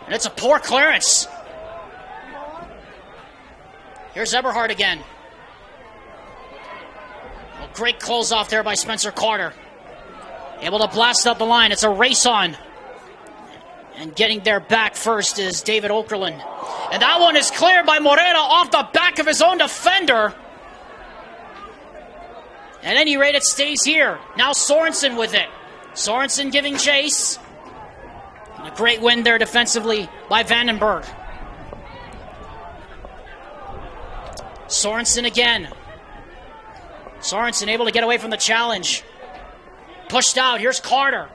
And it's a poor clearance. Here's Eberhardt again. Well, great close off there by Spencer Carter. Able to blast up the line. It's a race on. And getting there back first is David Okerlund. And that one is cleared by Morera off the back of his own defender. At any rate, it stays here. Now Sorensen with it. Sorensen giving chase. And a great win there defensively by Vandenberg. Sorensen again. Sorensen able to get away from the challenge. Pushed out. Here's Carter.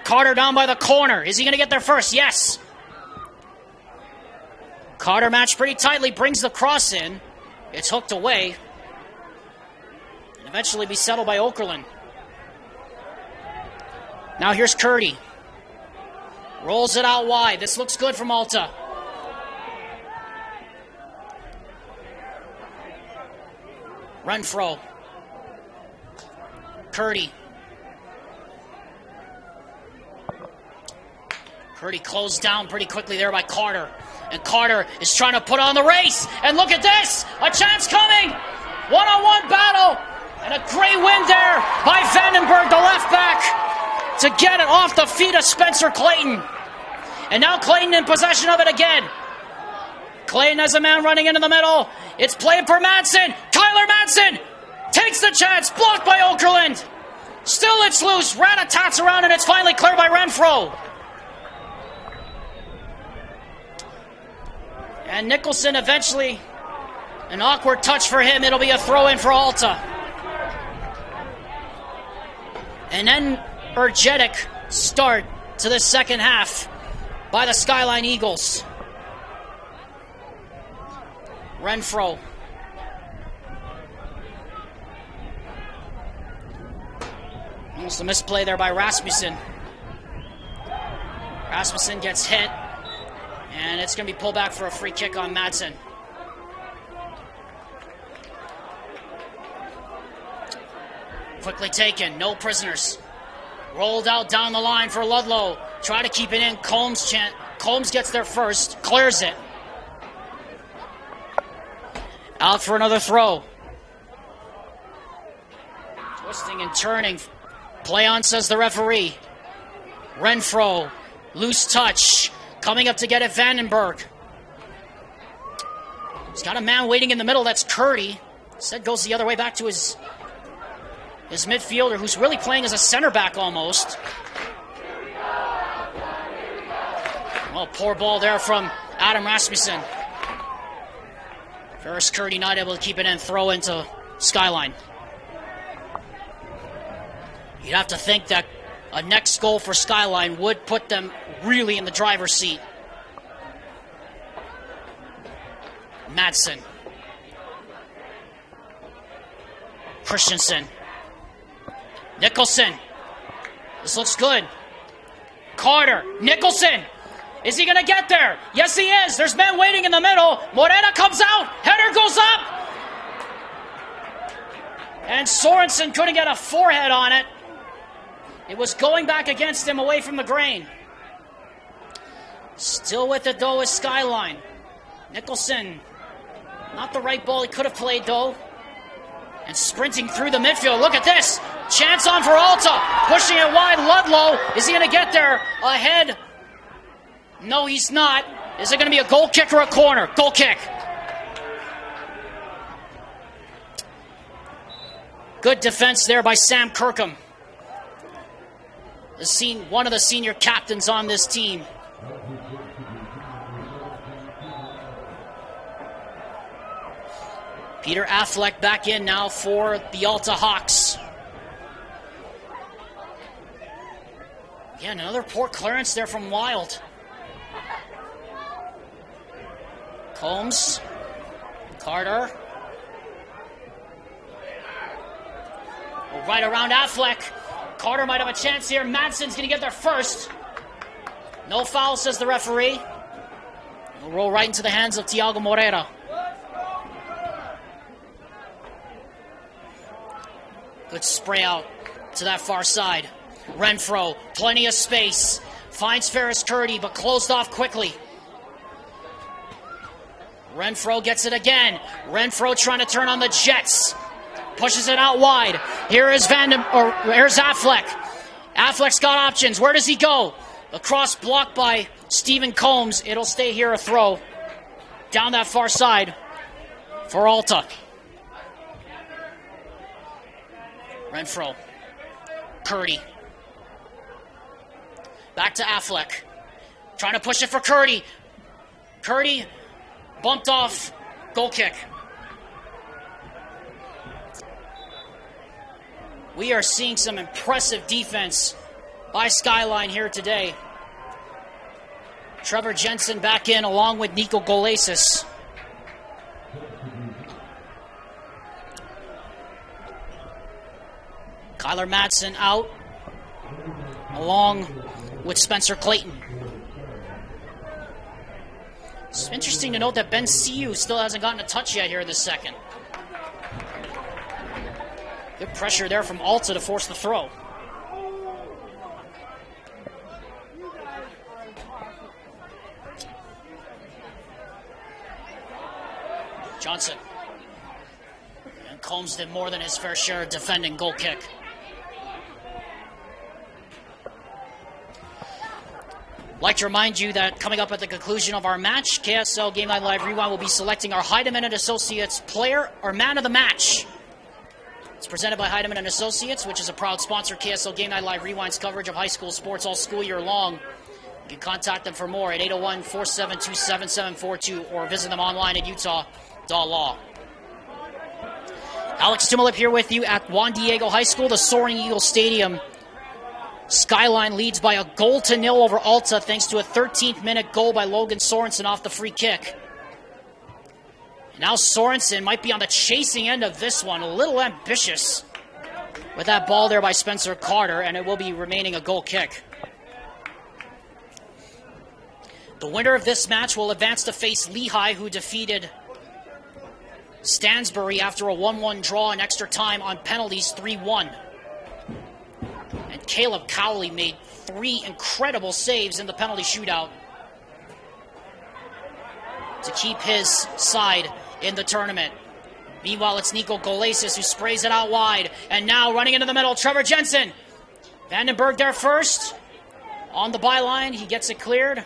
Carter down by the corner. Is he going to get there first? Yes. Carter matched pretty tightly. Brings the cross in. It's hooked away. And eventually be settled by Okerlund. Now here's Curdy. Rolls it out wide. This looks good from Alta. Renfro. Curdy. Curdy closed down pretty quickly there by Carter. And Carter is trying to put on the race. And look at this! A chance coming! One-on-one battle! And a great win there by Vandenberg, the left back, to get it off the feet of Spencer Clayton. And now Clayton in possession of it again. Clayton has a man running into the middle. It's played for Madsen. Tyler Madsen takes the chance. Blocked by Okerlund. Still it's loose. Rat-a-tats around and it's finally cleared by Renfro. And Nicholson eventually, an awkward touch for him. It'll be a throw-in for Alta. An energetic start to the second half by the Skyline Eagles. Renfro. Almost a misplay there by Rasmussen. Rasmussen gets hit. And it's going to be pulled back for a free kick on Madsen. Quickly taken. No prisoners. Rolled out down the line for Ludlow. Try to keep it in. Combs gets there first. Clears it. Out for another throw. Twisting and turning. Play on, says the referee. Renfro. Loose touch. Coming up to get it, Vandenberg. He's got a man waiting in the middle. That's Curdy. Instead goes the other way back to his midfielder, who's really playing as a center back almost. Well, poor ball there from Adam Rasmussen. Ferris Curdy not able to keep it in. Throw into Skyline. You'd have to think that a next goal for Skyline would put them really in the driver's seat. Madsen. Christensen. Nicholson. This looks good. Carter. Nicholson. Is he going to get there? Yes, he is. There's men waiting in the middle. Morena comes out. Header goes up. And Sorensen couldn't get a forehead on it. It was going back against him away from the grain. Still with it, though, is Skyline. Nicholson. Not the right ball he could have played, though. And sprinting through the midfield. Look at this. Chance on for Alta. Pushing it wide. Ludlow. Is he going to get there? Ahead. No, he's not. Is it going to be a goal kick or a corner? Goal kick. Good defense there by Sam Kirkham. One of the senior captains on this team. Peter Affleck back in now for the Alta Hawks. Again, another poor clearance there from Wild. Combs. Carter. Right around Affleck. Carter might have a chance here. Madsen's going to get there first. No foul, says the referee. It'll roll right into the hands of Thiago Moreira. Good spray out to that far side. Renfro, plenty of space. Finds Ferris Curdy, but closed off quickly. Renfro gets it again. Renfro trying to turn on the Jets. Pushes it out wide. Here's Affleck. Affleck's got options. Where does he go? Across blocked by Stephen Combs. It'll stay here, a throw. Down that far side for Alta. Renfro. Curdy. Back to Affleck. Trying to push it for Curdy. Curdy bumped off. Goal kick. We are seeing some impressive defense by Skyline here today. Trevor Jensen back in along with Nico Kyler Madsen out, along with Spencer Clayton. It's interesting to note that Ben Siu still hasn't gotten a touch yet here in the second. Good pressure there from Alta to force the throw. Johnson. And Combs did more than his fair share of defending. Goal kick. Like to remind you that coming up at the conclusion of our match, KSL Game Night Live Rewind will be selecting our Heidemann & Associates player or man of the match. It's presented by Heidemann & Associates, which is a proud sponsor of KSL Game Night Live Rewind's coverage of high school sports all school year long. You can contact them for more at 801-472-7742 or visit them online at utah.law. Alex Tumulip here with you at Juan Diego High School, the Soaring Eagle Stadium. Skyline leads by a 0-0 over Alta thanks to a 13th-minute goal by Logan Sorensen off the free kick. Now Sorensen might be on the chasing end of this one, a little ambitious with that ball there by Spencer Carter, and it will be remaining a goal kick. The winner of this match will advance to face Lehigh, who defeated Stansbury after a 1-1 draw in extra time on penalties 3-1. And Caleb Cowley made 3 incredible saves in the penalty shootout to keep his side in the tournament. Meanwhile, it's Nico Golasis who sprays it out wide. And now running into the middle, Trevor Jensen. Vandenberg there first. On the byline, he gets it cleared.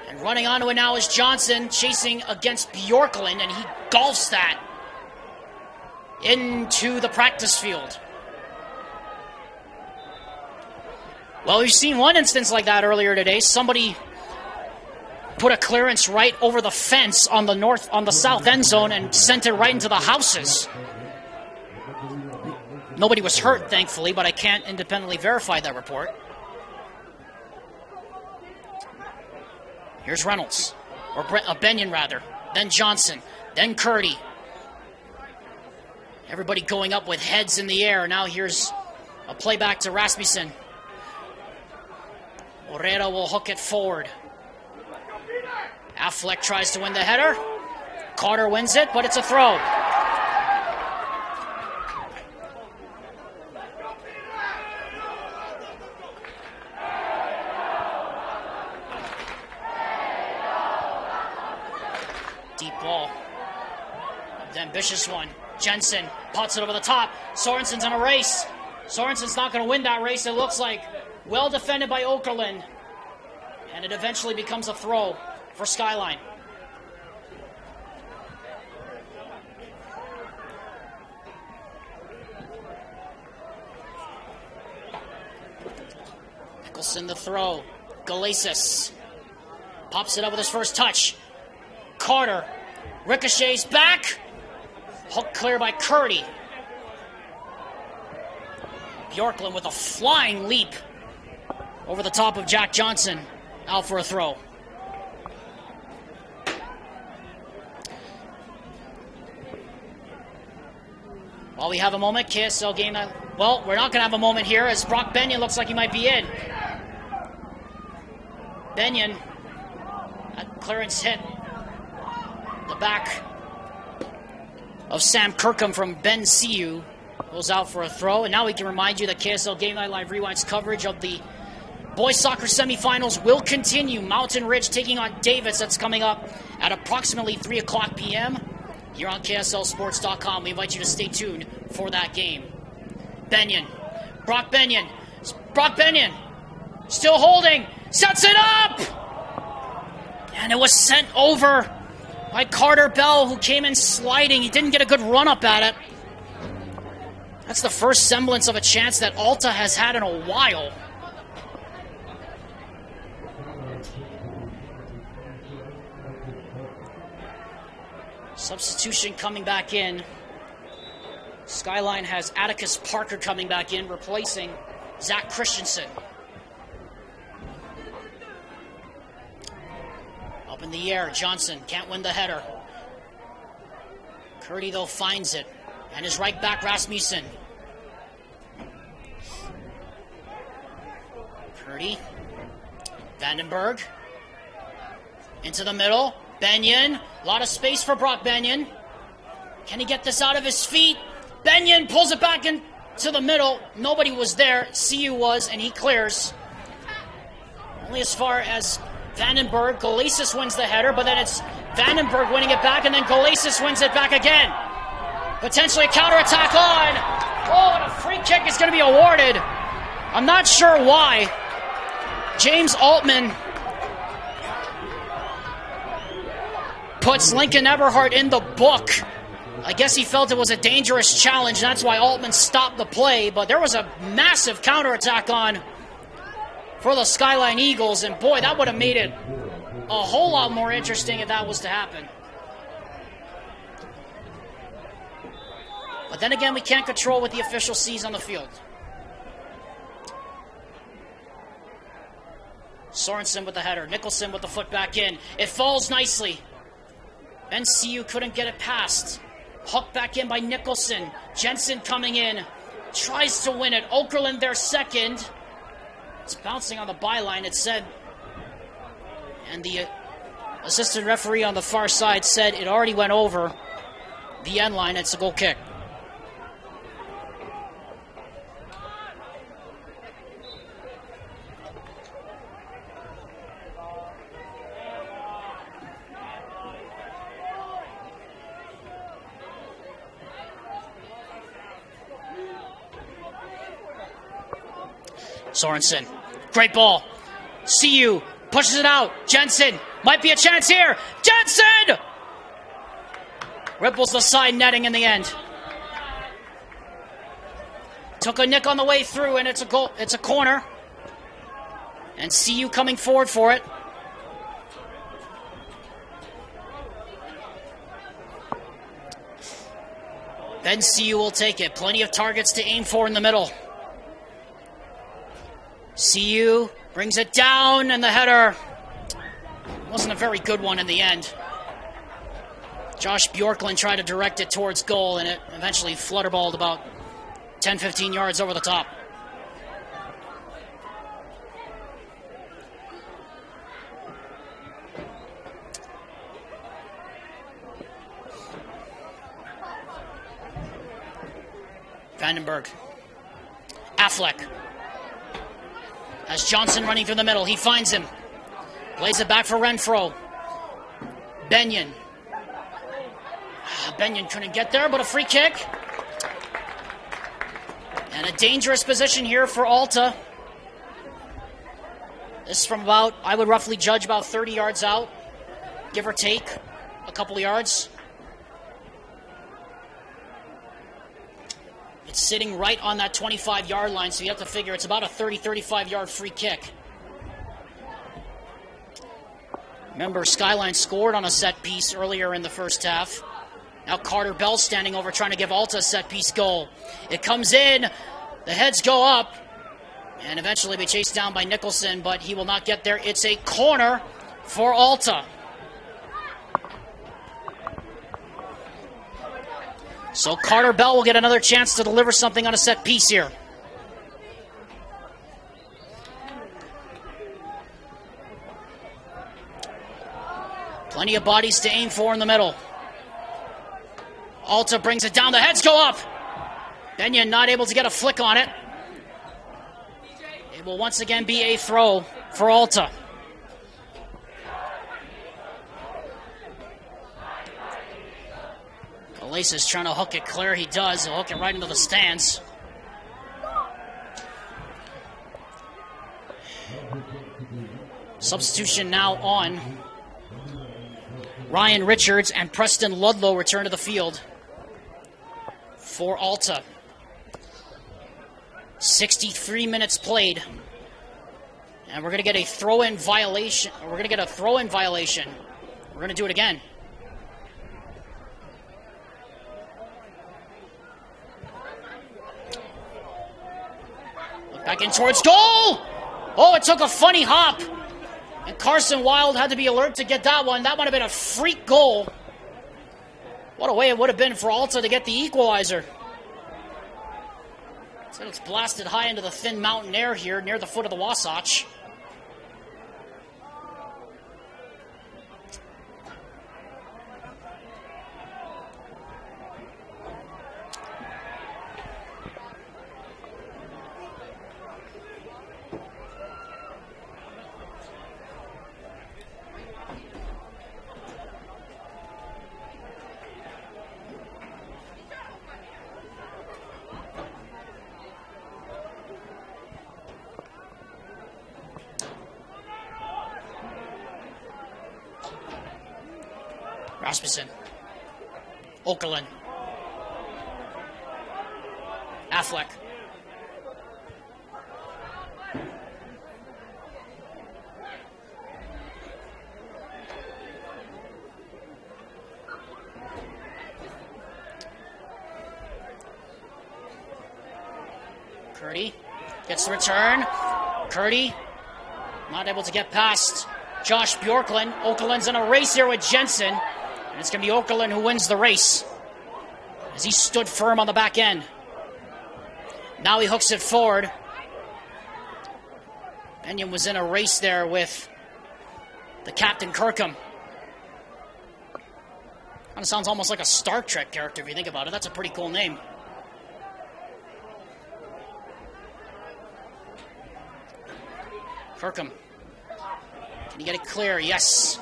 And running onto it now is Johnson, chasing against Bjorklund, and he golfs that into the practice field. Well, we've seen one instance like that earlier today. Somebody put a clearance right over the fence on the south end zone and sent it right into the houses. Nobody was hurt, thankfully, but I can't independently verify that report. Here's Reynolds, or Benyon rather, then Johnson, then Curdy. Everybody going up with heads in the air. Now here's a play back to Rasmussen. Orera will hook it forward. Affleck tries to win the header. Carter wins it, but it's a throw. Deep ball. The ambitious one. Jensen pots it over the top. Sorensen's in a race. Sorensen's not going to win that race, it looks like. Well defended by Okerlund. And it eventually becomes a throw for Skyline. Nicholson the throw. Galasis pops it up with his first touch. Carter ricochets back. Hook clear by Curdy. Bjorklund with a flying leap over the top of Jack Johnson. Out for a throw. While we have a moment, KSL game. Well, we're not going to have a moment here as Brock Benyon looks like he might be in. Benyon, that clearance hit the back of Sam Kirkham from Ben Siu. Goes out for a throw. And now we can remind you that KSL Game Night Live Rewind's coverage of the boys soccer semifinals will continue. Mountain Ridge taking on Davis. That's coming up at approximately 3 o'clock p.m. here on KSLSports.com. We invite you to stay tuned for that game. Benyon. Brock Benyon. Brock Benyon. Still holding. Sets it up! And it was sent over by Carter Bell, who came in sliding. He didn't get a good run up at it. That's the first semblance of a chance that Alta has had in a while. Substitution coming back in. Skyline has Atticus Parker coming back in, replacing Zach Christensen. Up in the air, Johnson can't win the header. Curdy, though, finds it. And his right back, Rasmussen. Purdy. Vandenberg. Into the middle. Benyon. A lot of space for Brock Benyon. Can he get this out of his feet? Benyon pulls it back into the middle. Nobody was there. CU was, and he clears. Only as far as Vandenberg. Golasis wins the header, but then it's Vandenberg winning it back, and then Golasis wins it back again. Potentially a counterattack on. Oh, and a free kick is going to be awarded. I'm not sure why. James Altman puts Lincoln Eberhardt in the book. I guess he felt it was a dangerous challenge, and that's why Altman stopped the play. But there was a massive counterattack on for the Skyline Eagles, and boy, that would have made it a whole lot more interesting if that was to happen. But then again, we can't control what the official sees on the field. Sorensen with the header. Nicholson with the foot back in. It falls nicely. NCU couldn't get it past. Hooked back in by Nicholson. Jensen coming in. Tries to win it. Okerlund there second. It's bouncing on the byline, it said. And the assistant referee on the far side said it already went over the end line. It's a goal kick. Sorensen, great ball. CU pushes it out. Jensen, might be a chance here. Jensen! Ripples the side netting in the end. Took a nick on the way through, and it's a goal. It's a corner. And CU coming forward for it. Then CU will take it. Plenty of targets to aim for in the middle. CU brings it down, and the header wasn't a very good one in the end. Josh Bjorklund tried to direct it towards goal, and it eventually flutterballed about 10-15 yards over the top. Vandenberg. Affleck. As Johnson running through the middle, he finds him. Plays it back for Renfro. Benyon. Benyon couldn't get there, but a free kick. And a dangerous position here for Alta. This is from about, I would roughly judge about 30 yards out. Give or take a couple of yards. It's sitting right on that 25-yard line, so you have to figure it's about a 35-yard free kick. Remember, Skyline scored on a set piece earlier in the first half. Now Carter Bell's standing over trying to give Alta a set piece goal. It comes in, the heads go up, and eventually be chased down by Nicholson, but he will not get there. It's a corner for Alta. So Carter Bell will get another chance to deliver something on a set piece here. Plenty of bodies to aim for in the middle. Alta brings it down. The heads go up. Benyon not able to get a flick on it. It will once again be a throw for Alta. Golasis trying to hook it clear. He does. He'll hook it right into the stands. Substitution now on. Ryan Richards and Preston Ludlow return to the field for Alta. 63 minutes played. And we're going to get a throw-in violation. We're going to get a throw-in violation. We're going to do it again. Look back in towards goal! Oh, it took a funny hop. And Carson Wild had to be alert to get that one. That might have been a freak goal. What a way it would have been for Alta to get the equalizer. So it's blasted high into the thin mountain air here near the foot of the Wasatch. Rasmussen. Okerlund. Affleck. Curdy gets the return. Curdy not able to get past Josh Bjorklund. Okerlund's in a race here with Jensen. And it's going to be Okerlund who wins the race as he stood firm on the back end. Now he hooks it forward. Benyon was in a race there with the Captain Kirkham. Kind of sounds almost like a Star Trek character if you think about it. That's a pretty cool name. Kirkham. Can you get it clear? Yes.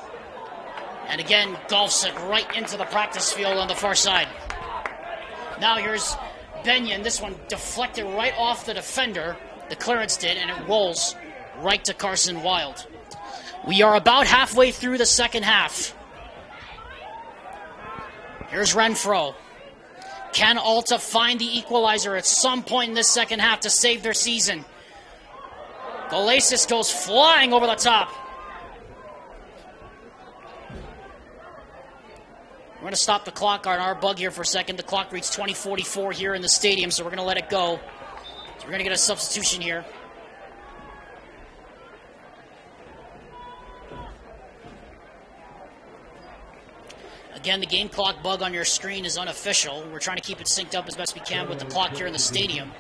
And again, golfs it right into the practice field on the far side. Now here's Benyon. This one deflected right off the defender. The clearance did, and it rolls right to Carson Wild. We are about halfway through the second half. Here's Renfro. Can Alta find the equalizer at some point in this second half to save their season? Golasis goes flying over the top. We're going to stop the clock on our bug here for a second. The clock reads 20:44 here in the stadium, so we're going to let it go. So we're going to get a substitution here. Again, the game clock bug on your screen is unofficial. We're trying to keep it synced up as best we can with the clock here in the stadium.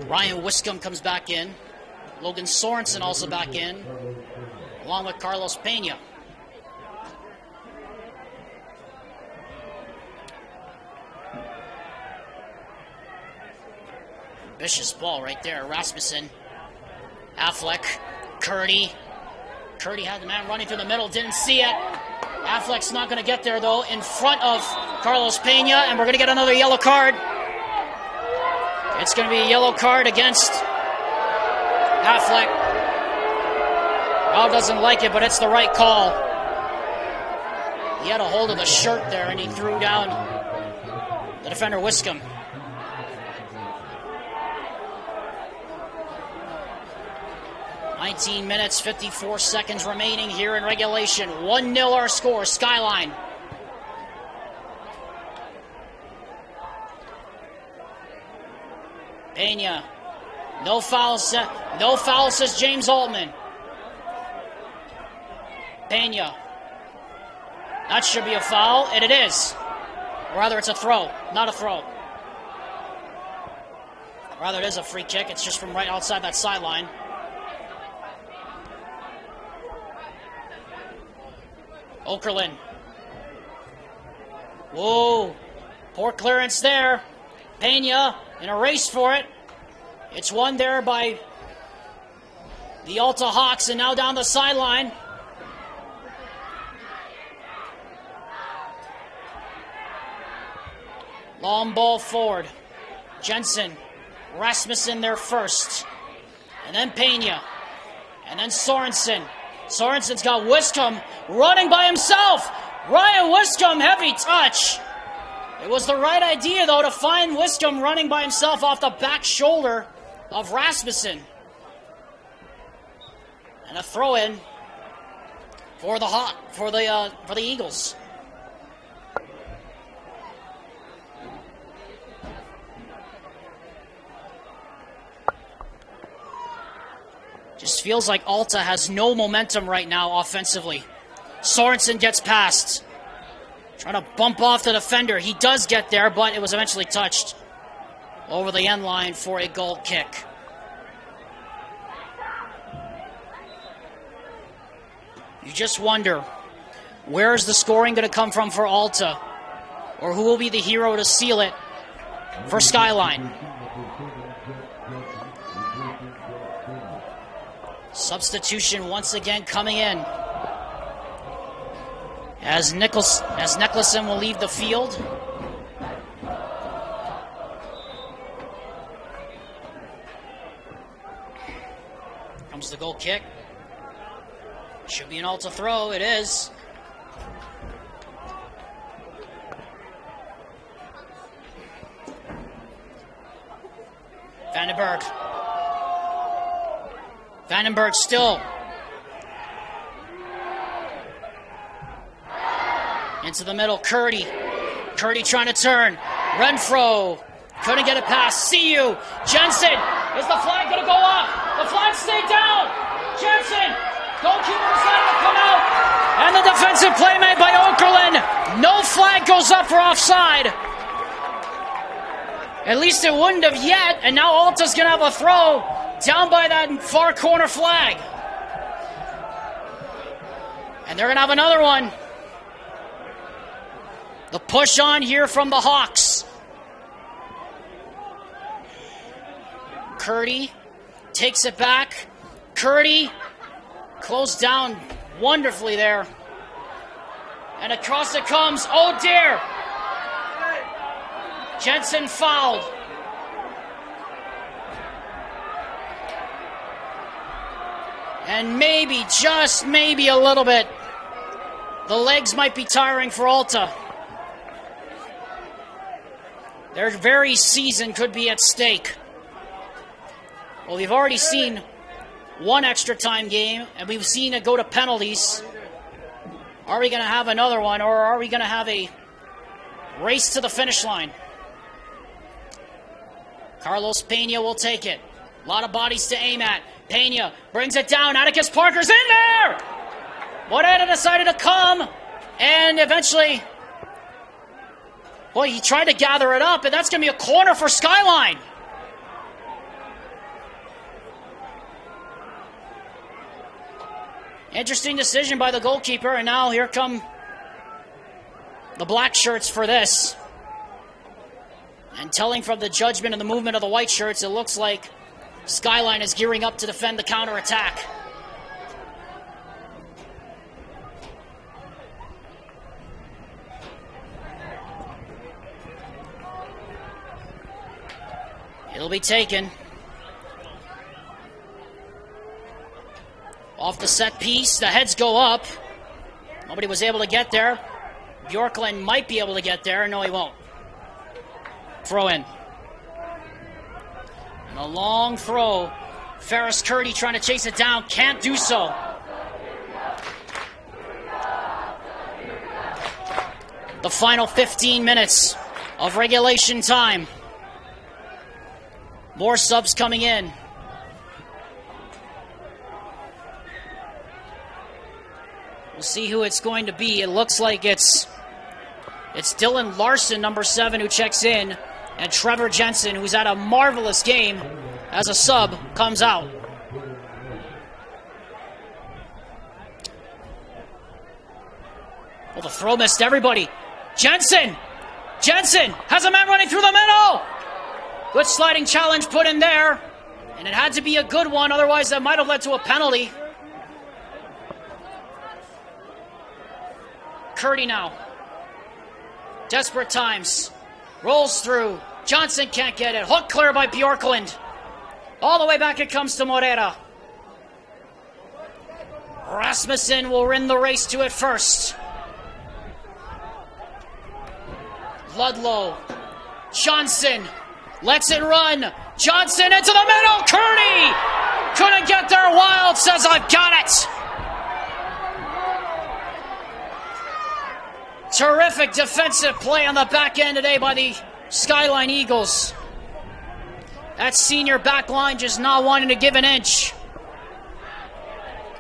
Ryan Wiscombe comes back in. Logan Sorensen also back in, along with Carlos Pena. Vicious ball right there. Rasmussen. Affleck. Curdy. Curdy had the man running through the middle. Didn't see it. Affleck's not going to get there, though, in front of Carlos Pena, and we're going to get another yellow card. It's going to be a yellow card against Affleck. Rob doesn't like it, but it's the right call. He had a hold of the shirt there, and he threw down the defender, Wiscombe. 19 minutes, 54 seconds remaining here in regulation. 1-0 our score, Skyline. Pena. No foul, says James Altman. Pena. That should be a foul, and it is. Or rather, it's a throw, not a throw. Rather, it is a free kick. It's just from right outside that sideline. Okerlund. Whoa. Poor clearance there. Pena in a race for it. It's won there by the Alta Hawks, and now down the sideline. Long ball forward. Jensen. Rasmussen there first. And then Pena. And then Sorensen. Sorensen's got Wiscombe running by himself. Ryan Wiscombe, heavy touch. It was the right idea, though, to find Wiscombe running by himself off the back shoulder of Rasmussen. And a throw-in for the Eagles. Just feels like Alta has no momentum right now offensively. Sorensen gets past. Trying to bump off the defender. He does get there, but it was eventually touched over the end line for a goal kick. You just wonder, where is the scoring going to come from for Alta? Or who will be the hero to seal it for Skyline? Substitution once again coming in. As Nicholson will leave the field. Comes the goal kick. Should be an Alta throw. It is. Vandenberg still. Into the middle, Curdy. Curdy trying to turn. Renfro couldn't get it past. See you. Jensen. Is the flag going to go up? The flag stayed down. Jensen. Goalkeeper decided to come out. And the defensive play made by Okerlund. No flag goes up for offside. At least it wouldn't have yet. And now Alta's going to have a throw down by that far corner flag. And they're going to have another one. The push on here from the Hawks. Curdy takes it back. Curdy closed down wonderfully there. And across it comes. Oh dear. Jensen fouled. And maybe, just maybe a little bit, the legs might be tiring for Alta. Their very season could be at stake. Well, we've already seen one extra time game, and we've seen it go to penalties. Are we going to have another one, or are we going to have a race to the finish line? Carlos Pena will take it. A lot of bodies to aim at. Pena brings it down. Atticus Parker's in there! Moreta decided to come, and eventually, boy, he tried to gather it up, and that's going to be a corner for Skyline. Interesting decision by the goalkeeper, and now here come the black shirts for this. And telling from the judgment and the movement of the white shirts, it looks like Skyline is gearing up to defend the counterattack. It'll be taken. Off the set piece, the heads go up. Nobody was able to get there. Bjorklund might be able to get there. No, he won't. Throw in. And a long throw. Ferris Curdy trying to chase it down. Can't do so. The final 15 minutes of regulation time. More subs coming in. We'll see who it's going to be. It looks like it's Dylan Larson, number 7, who checks in. And Trevor Jensen, who's had a marvelous game as a sub, comes out. Well, the throw missed everybody. Jensen has a man running through the middle. Good sliding challenge put in there. And it had to be a good one, otherwise that might have led to a penalty. Curdy now. Desperate times. Rolls through. Johnson can't get it. Hook clear by Bjorklund. All the way back it comes to Moreta. Rasmussen will win the race to it first. Ludlow. Johnson lets it run. Johnson into the middle. Curdy couldn't get there. Wild says, I've got it. Terrific defensive play on the back end today by the Skyline Eagles. That senior back line just not wanting to give an inch.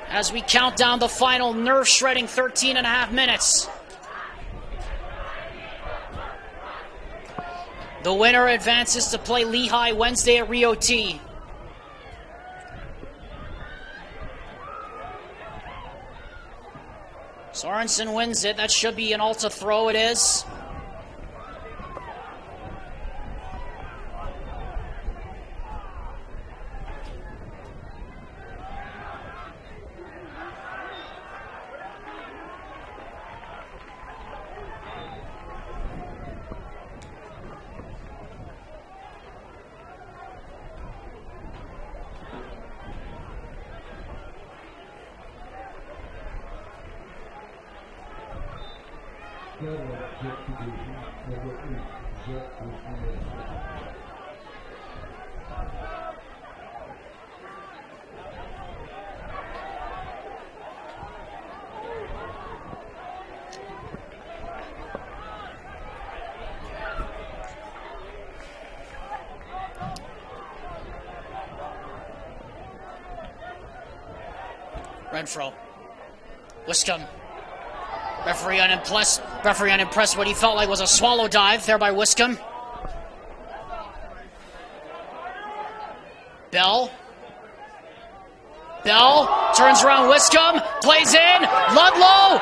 As we count down the final nerve-shredding 13 and a half minutes. The winner advances to play Lehigh Wednesday at Rio T. Sorensen wins it. That should be an Alta throw. It is. Renfro. Wiscombe. Referee unimpressed what he felt like was a swallow dive there by Wiscombe. Bell turns around Wiscombe, plays in, Ludlow,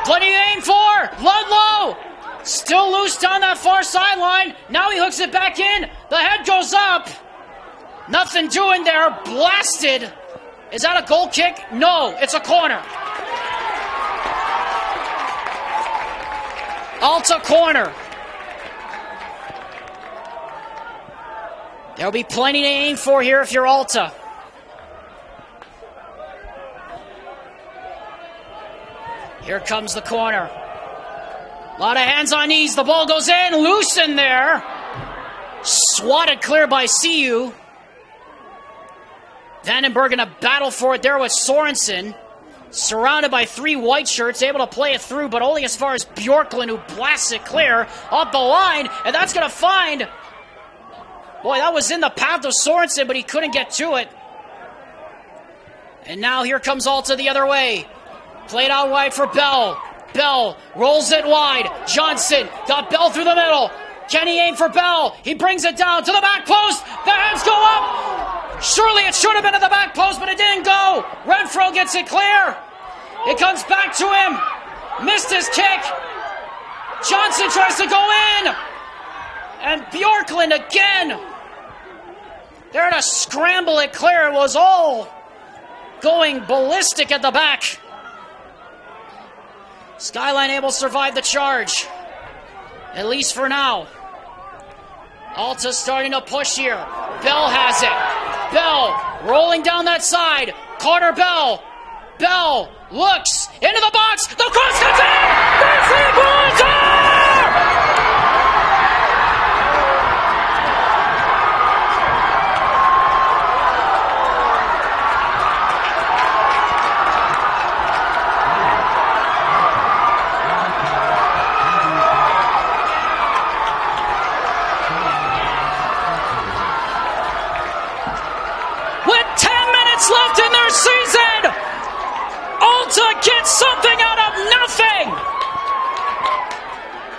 plenty to aim for, Ludlow, still loose down that far sideline, now he hooks it back in, the head goes up, nothing doing there, blasted. Is that a goal kick? No, it's a corner. Alta corner. There'll be plenty to aim for here if you're Alta. Here comes the corner. A lot of hands on knees. The ball goes in. Loose in there. Swatted clear by CU. Vandenberg in a battle for it there with Sorensen. Surrounded by three white shirts, able to play it through, but only as far as Bjorklund, who blasts it clear up the line, and that's going to find... Boy, that was in the path of Sorensen, but he couldn't get to it. And now here comes Alta the other way. Played out wide for Bell. Bell rolls it wide. Johnson got Bell through the middle. Can he aim for Bell? He brings it down to the back post. The hands go up. Surely it should have been at the back post, but it didn't go. Renfro gets it clear. It comes back to him. Missed his kick. Johnson tries to go in. And Bjorklund again. There to scramble it clear. It was all going ballistic at the back. Skyline able to survive the charge. At least for now. Alta's starting to push here. Bell has it. Bell rolling down that side. Carter Bell. Bell looks into the box. The cross gets in. The three-pointer! Left in their season, Alta gets something out of nothing.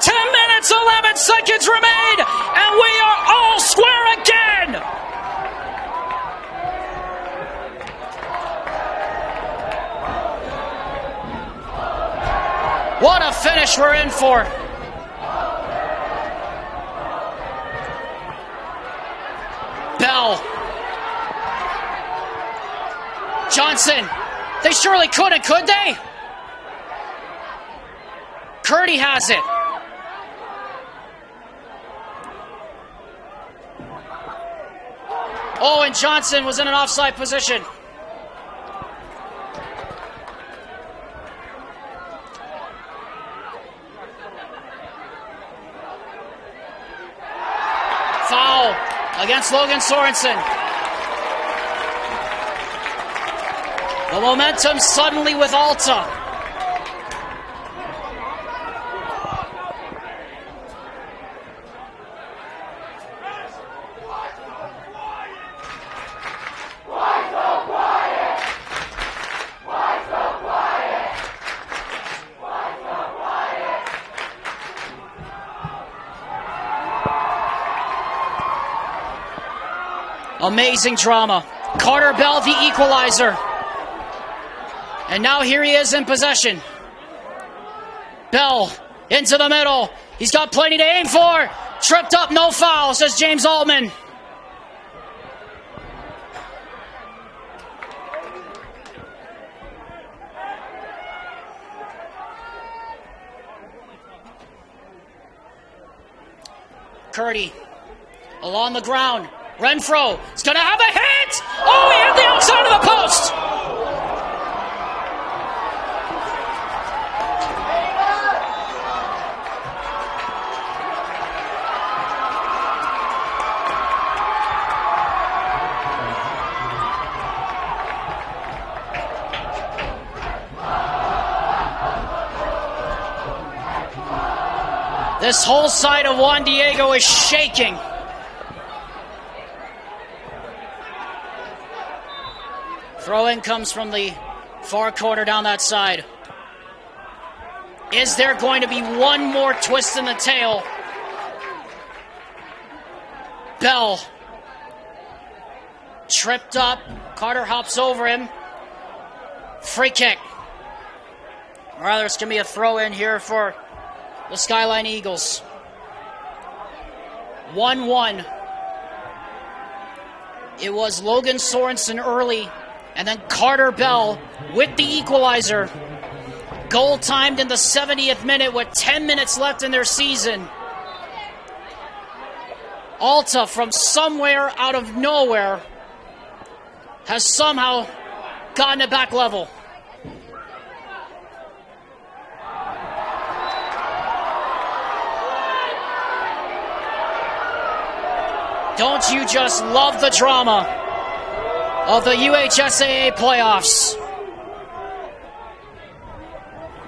10 minutes, 11 seconds remain, and we are all square again. What a finish we're in for. Bell. Johnson, they surely couldn't, could they? Curdy has it. Oh, and Johnson was in an offside position. Foul against Logan Sorensen. The momentum suddenly with Alta. Amazing drama. Carter Bell, the equalizer. And now here he is in possession. Bell into the middle. He's got plenty to aim for. Tripped up, no foul, says James Altman. Curdy along the ground. Renfro is going to have a hit. Oh, he hit the outside of the post. This whole side of Juan Diego is shaking. Throw-in comes from the far corner down that side. Is there going to be one more twist in the tail? Bell. Tripped up. Carter hops over him. Free kick. Or rather, it's going to be a throw-in here for the Skyline Eagles. 1-1. It was Logan Sorensen early, and then Carter Bell with the equalizer. Goal timed in the 70th minute with 10 minutes left in their season. Alta, from somewhere out of nowhere, has somehow gotten it back level. Don't you just love the drama of the UHSAA playoffs?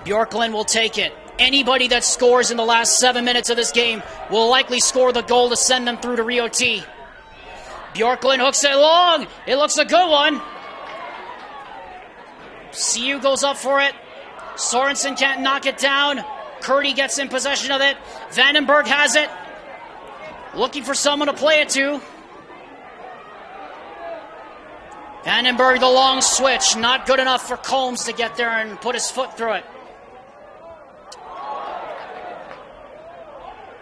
Bjorklund will take it. Anybody that scores in the last 7 minutes of this game will likely score the goal to send them through to Rio T. Bjorklund hooks it long. It looks a good one. CU goes up for it. Sorensen can't knock it down. Curdy gets in possession of it. Vandenberg has it. Looking for someone to play it to. Vandenberg, the long switch. Not good enough for Combs to get there and put his foot through it.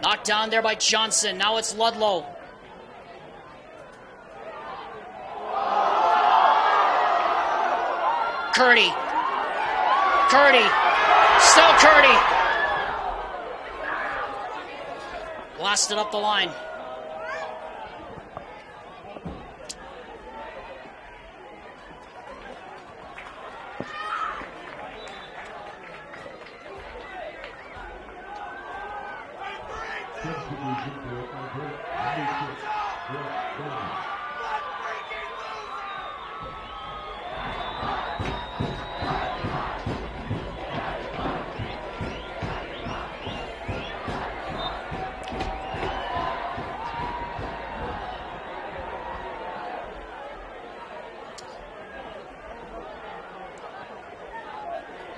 Knocked down there by Johnson. Now it's Ludlow. Curdy. Curdy. Still Curdy. Blasted up the line.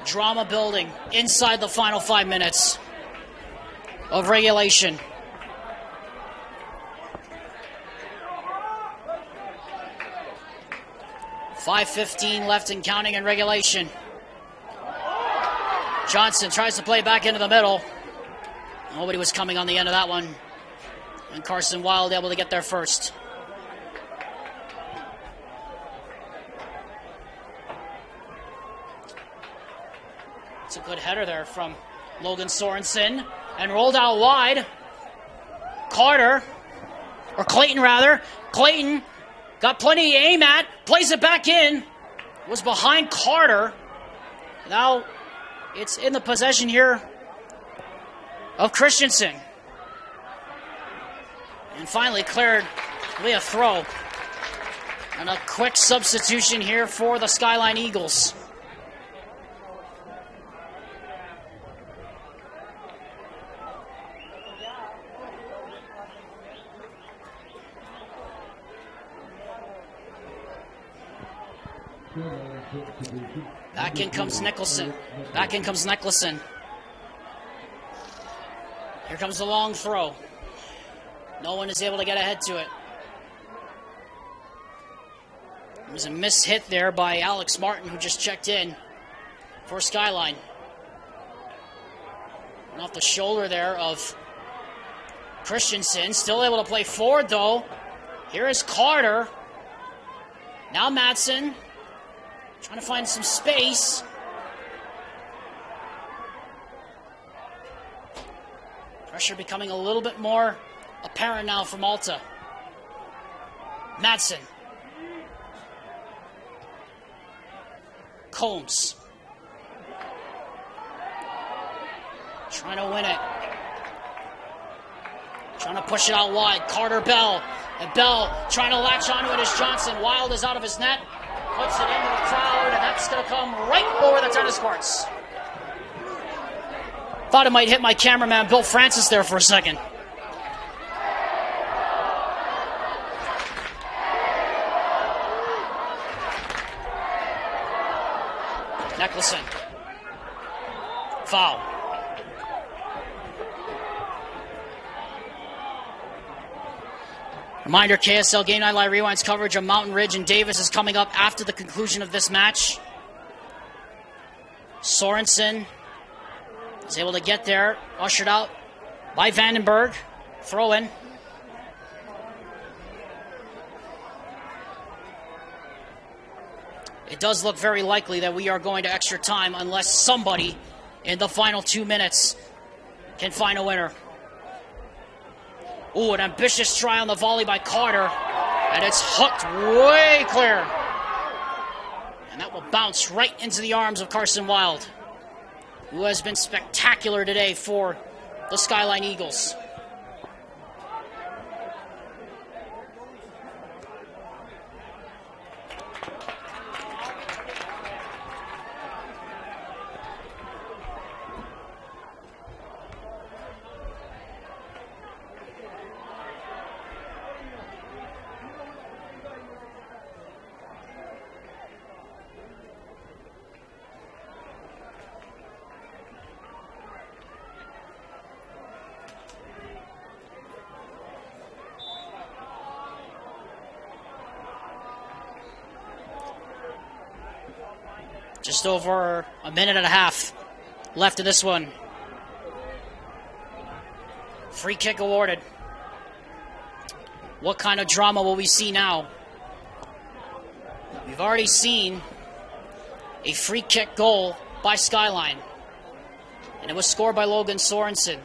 Drama building inside the final 5 minutes of regulation. .5:15 left and counting in regulation. Johnson tries to play back into the middle. Nobody was coming on the end of that one. And Carson Wild able to get there first. It's a good header there from Logan Sorensen. And rolled out wide. Carter, or Clayton rather. Clayton got plenty to aim at. Plays it back in. Was behind Carter. Now it's in the possession here of Christensen. And finally cleared via throw. And a quick substitution here for the Skyline Eagles. Back in comes Nicholson. Back in comes Nicholson. Here comes the long throw. No one is able to get ahead to it. It was a mishit there by Alex Martin, who just checked in for Skyline. And off the shoulder there of Christensen. Still able to play forward, though. Here is Carter. Now Madsen trying to find some space. Pressure becoming a little bit more apparent now from Alta. Madsen. Combs. Trying to win it. Trying to push it out wide. Carter Bell. And Bell trying to latch onto it as Johnson. Wild is out of his net. Puts it into the crowd, and that's going to come right over the tennis courts. Thought it might hit my cameraman, Bill Francis, there for a second. Nicholson. Foul. Reminder, KSL Game Night Live Rewind's coverage of Mountain Ridge and Davis is coming up after the conclusion of this match. Sorensen is able to get there, ushered out by Vandenberg. Throw in. It does look very likely that we are going to extra time unless somebody in the final 2 minutes can find a winner. Ooh, an ambitious try on the volley by Carter. And it's hooked way clear. And that will bounce right into the arms of Carson Wild, who has been spectacular today for the Skyline Eagles. Just over a minute and a half left in this one. Free kick awarded. What kind of drama will we see now? We've already seen a free kick goal by Skyline. And it was scored by Logan Sorensen.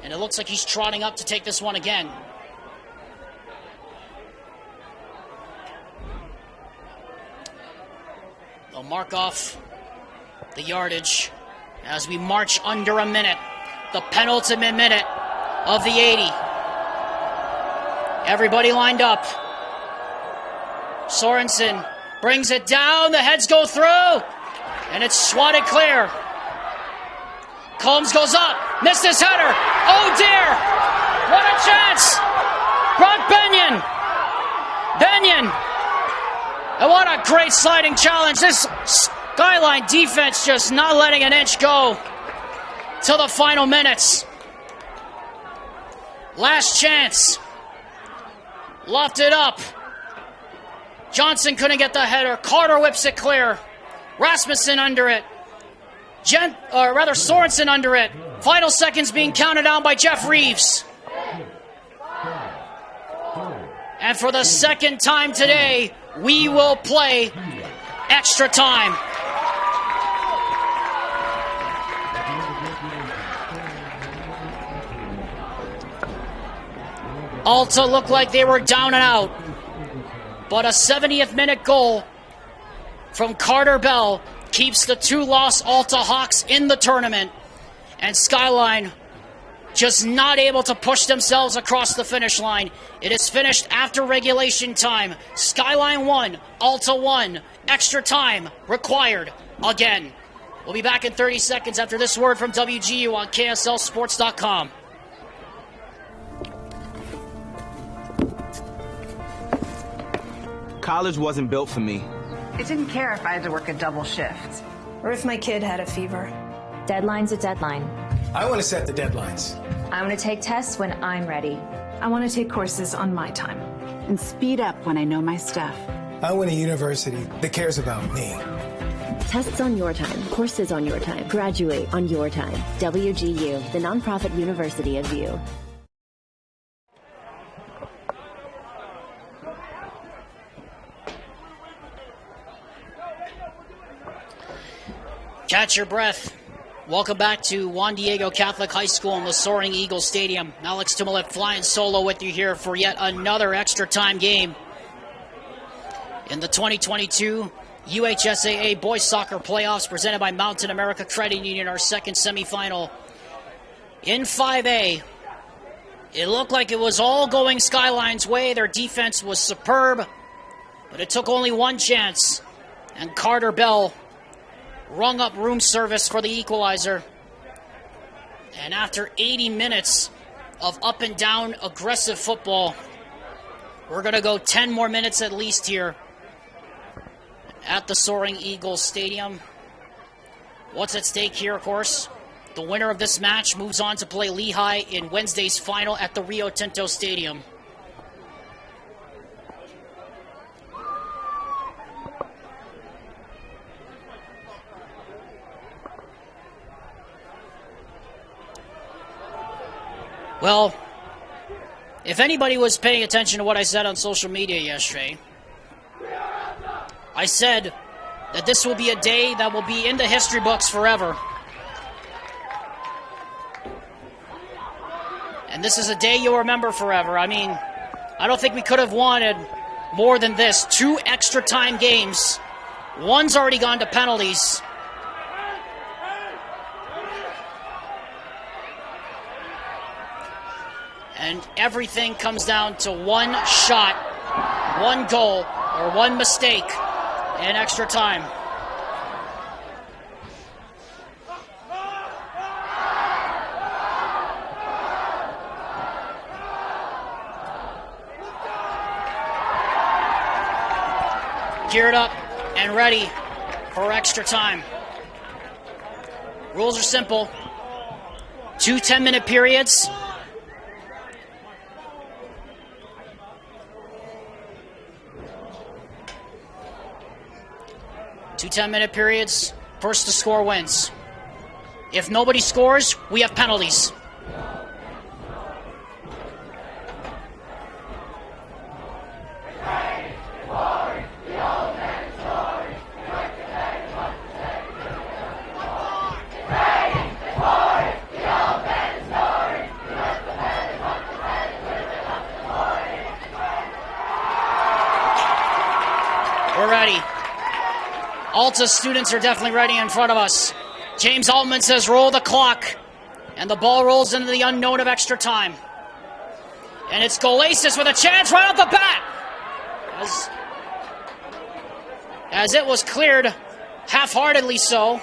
And it looks like he's trotting up to take this one again. They'll mark off the yardage as we march under a minute. The penultimate minute of the 80. Everybody lined up. Sorensen brings it down. The heads go through. And it's swatted clear. Combs goes up. Missed his header. Oh dear. What a chance. Brock Benyon. And what a great sliding challenge. This Skyline defense just not letting an inch go till the final minutes. Last chance. Lofted up. Johnson couldn't get the header. Carter whips it clear. Rasmussen under it. Sorensen under it. Final seconds being counted down by Jeff Reeves. And for the second time today, we will play extra time. Alta looked like they were down and out. But a 70th minute goal from Carter Bell keeps the two-loss Alta Hawks in the tournament. And Skyline just not able to push themselves across the finish line. It is finished after regulation time. Skyline 1, Alta 1. Extra time required again. We'll be back in 30 seconds after this word from WGU on KSLSports.com. College wasn't built for me. I didn't care if I had to work a double shift. Or if my kid had a fever. Deadline's a deadline. I want to set the deadlines. I want to take tests when I'm ready. I want to take courses on my time. And speed up when I know my stuff. I want a university that cares about me. Tests on your time, courses on your time, graduate on your time. WGU, the nonprofit university of you. Catch your breath. Welcome back to Juan Diego Catholic High School in the Soaring Eagle Stadium. Alex Tumalet flying solo with you here for yet another extra time game in the 2022 UHSAA Boys Soccer Playoffs presented by Mountain America Credit Union, our second semifinal. In 5A, it looked like it was all going Skyline's way. Their defense was superb, but it took only one chance, and Carter Bell rung up room service for the equalizer. And after 80 minutes of up and down aggressive football, we're going to go 10 more minutes at least here at the Soaring Eagle Stadium. What's at stake here, of course? The winner of this match moves on to play Lehigh in Wednesday's final at the Rio Tinto Stadium. Well, if anybody was paying attention to what I said on social media yesterday, I said that this will be a day that will be in the history books forever. And this is a day you'll remember forever. I mean, I don't think we could have wanted more than this. 2 extra time games. One's already gone to penalties. And everything comes down to one shot, one goal, or one mistake in extra time. Geared up and ready for extra time. Rules are simple. 2 10-minute periods. Two 10-minute periods. First to score wins. If nobody scores, we have penalties. We're ready. Alta students are definitely ready in front of us. James Altman says roll the clock. And the ball rolls into the unknown of extra time. And it's Golasis with a chance right off the bat. As it was cleared, half-heartedly so.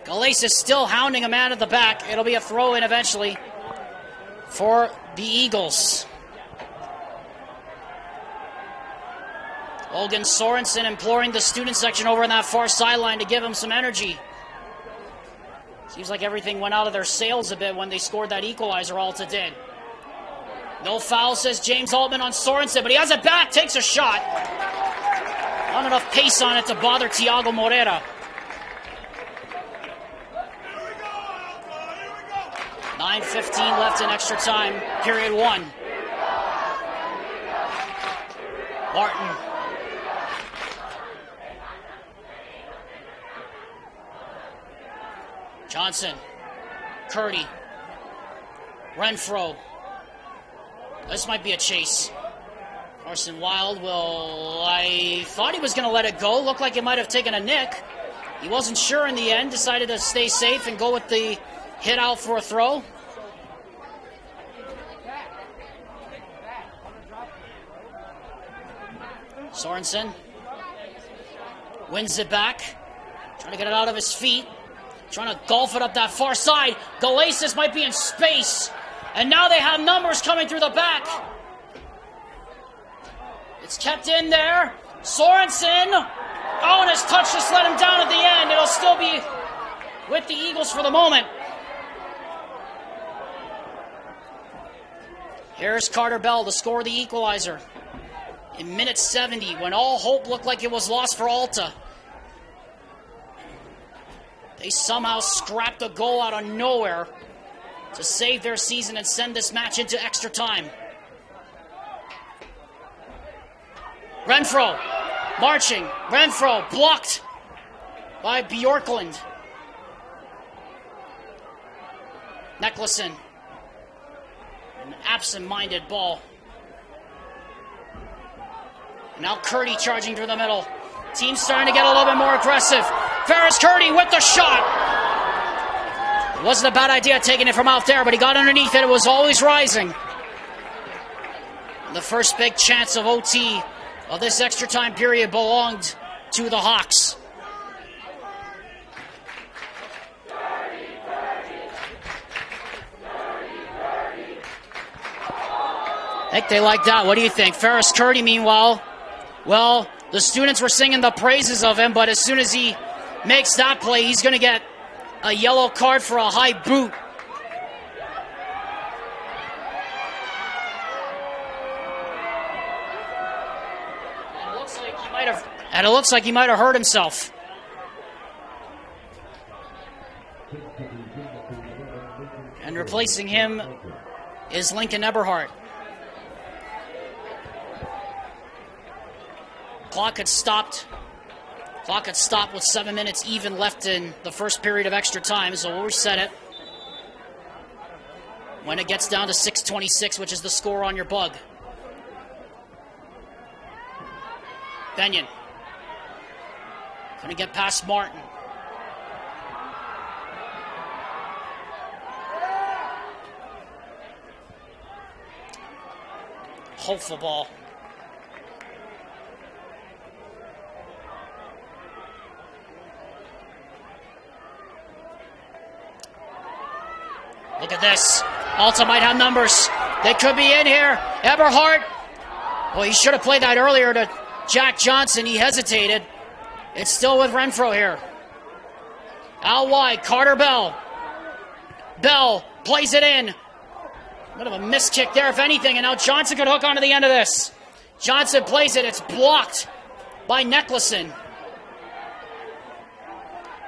Golasis still hounding a man at the back. It'll be a throw-in eventually for the Eagles. Olgan Sorensen imploring the student section over in that far sideline to give him some energy. Seems like everything went out of their sails a bit when they scored that equalizer, Alta did. No foul, says James Altman on Sorensen, but he has it back, takes a shot. Not enough pace on it to bother Thiago Moreira. 9:15 left in extra time, period 1. Martin. Johnson, Curdy, Renfro. This might be a chase. Carson Wild will... I thought he was going to let it go. Looked like it might have taken a nick. He wasn't sure in the end. Decided to stay safe and go with the hit out for a throw. Sorensen wins it back. Trying to get it out of his feet. Trying to golf it up that far side. Golasis might be in space. And now they have numbers coming through the back. It's kept in there. Sorensen. Oh, and his touch just let him down at the end. It'll still be with the Eagles for the moment. Here's Carter Bell to score the equalizer in minute 70 when all hope looked like it was lost for Alta. They somehow scrapped a goal out of nowhere to save their season and send this match into extra time. Renfro marching. Renfro blocked by Bjorklund. Nicholson. An absent-minded ball. Now Curdy charging through the middle. Team's starting to get a little bit more aggressive. Ferris Curdy with the shot. It wasn't a bad idea taking it from out there, but he got underneath it. It was always rising. And the first big chance of OT of this extra time period belonged to the Hawks. I think they like that. What do you think? Ferris Curdy, meanwhile, well, the students were singing the praises of him, but as soon as he makes that play, he's going to get a yellow card for a high boot. And it looks like he might have hurt himself. And replacing him is Lincoln Eberhardt. Clock had stopped with 7 minutes even left in the first period of extra time, so we'll reset it when it gets down to 6:26, which is the score on your bug. Benyon couldn't get past Martin. Hopeful ball. Look at this. Alta might have numbers. They could be in here. Eberhardt. Well, he should have played that earlier to Jack Johnson. He hesitated. It's still with Renfro here. Out wide. Carter Bell. Bell plays it in. Bit of a missed kick there, if anything. And now Johnson could hook onto the end of this. Johnson plays it. It's blocked by Nicholson.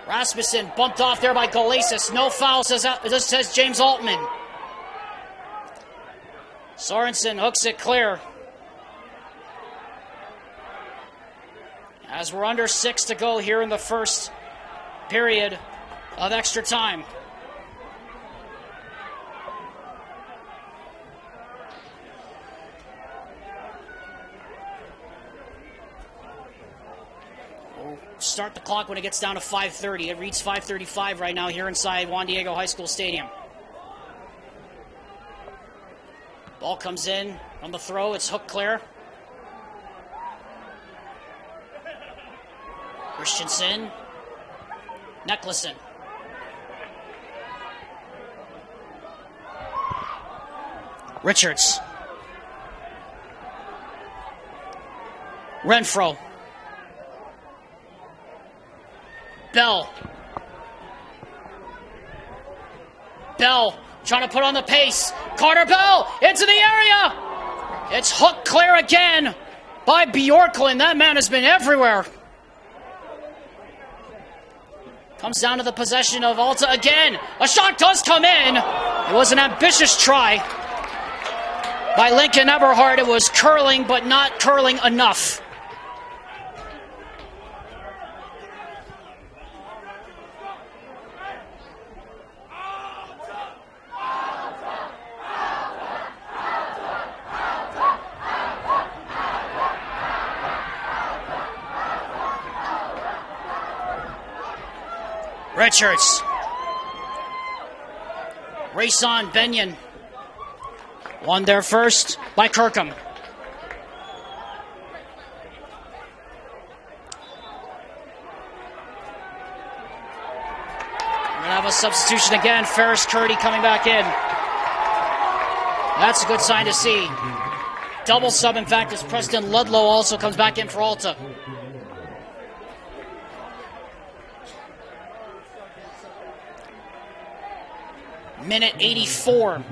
Rasmussen bumped off there by Galasis. No foul, says James Altman. Sorensen hooks it clear. As we're under 6 to go here in the first period of extra time. Start the clock when it gets down to 5:30. It reads 5:35 right now here inside Juan Diego High School Stadium. Ball comes in on the throw. It's hook clear. Christensen. Nicholson. Richards. Renfro. Bell. Bell trying to put on the pace. Carter Bell into the area. It's hooked clear again by Bjorklund. That man has been everywhere. Comes down to the possession of Alta again. A shot does come in. It was an ambitious try by Lincoln Eberhardt. It was curling, but not curling enough. Richards. Race on, Benyon. Won there first by Kirkham. We're going to have a substitution again. Ferris Curdy coming back in. That's a good sign to see. Double sub, in fact, as Preston Ludlow also comes back in for Alta. Minute 84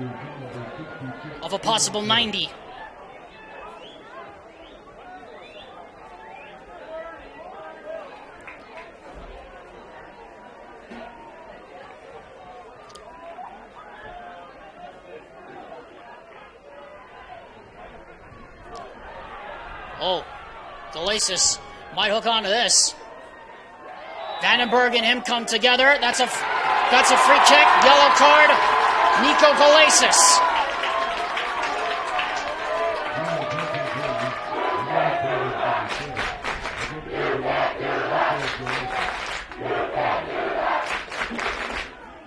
of a possible 90. Oh, Galacis might hook onto this. Vandenberg and him come together. That's a free kick. Yellow card. Nico Galacis.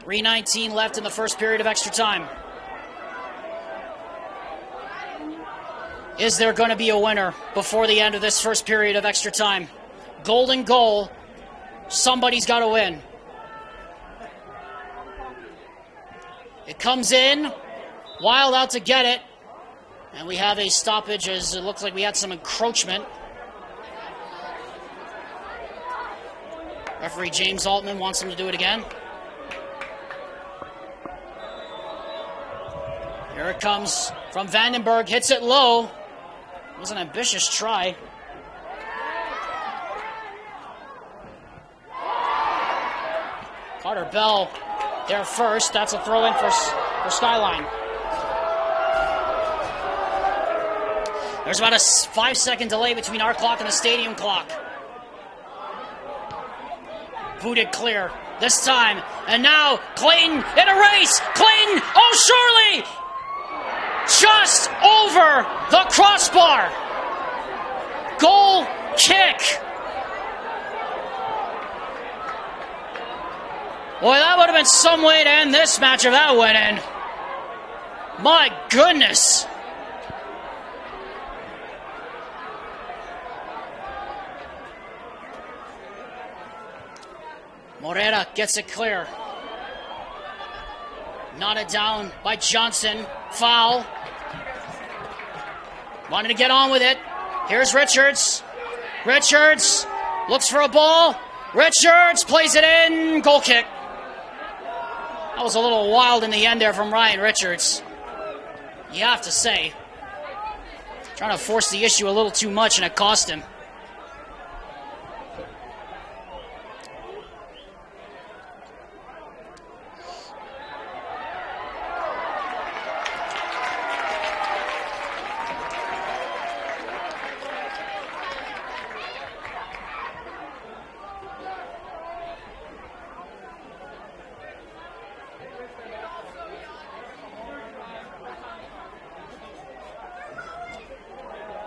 .3:19 left in the first period of extra time. Is there going to be a winner before the end of this first period of extra time? Golden goal. Somebody's got to win. It comes in. Wild out to get it. And we have a stoppage as it looks like we had some encroachment. Referee James Altman wants him to do it again. Here it comes from Vandenberg. Hits it low. It was an ambitious try. Carter Bell there first. That's a throw-in for Skyline. There's about a 5-second delay between our clock and the stadium clock. Booted clear this time. And now Clayton in a race. Clayton, oh surely! Just over the crossbar. Goal kick. Boy, that would have been some way to end this match if that went in. My goodness. Morera gets it clear. Knotted down by Johnson. Foul. Wanted to get on with it. Here's Richards. Richards looks for a ball. Richards plays it in. Goal kick. That was a little wild in the end there from Ryan Richards. You have to say. Trying to force the issue a little too much, and it cost him.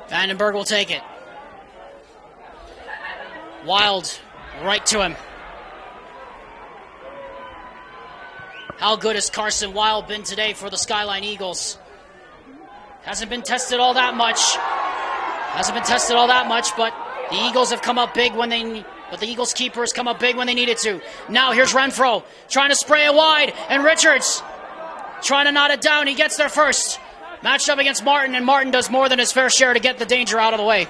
Vandenberg will take it. Wild, right to him. How good has Carson Wild been today for the Skyline Eagles? Hasn't been tested all that much. But the Eagles have come up big when they need. But the Eagles keeper has come up big when they needed to. Now here's Renfro trying to spray it wide, and Richards trying to knot it down. He gets there first. Matched up against Martin, and Martin does more than his fair share to get the danger out of the way.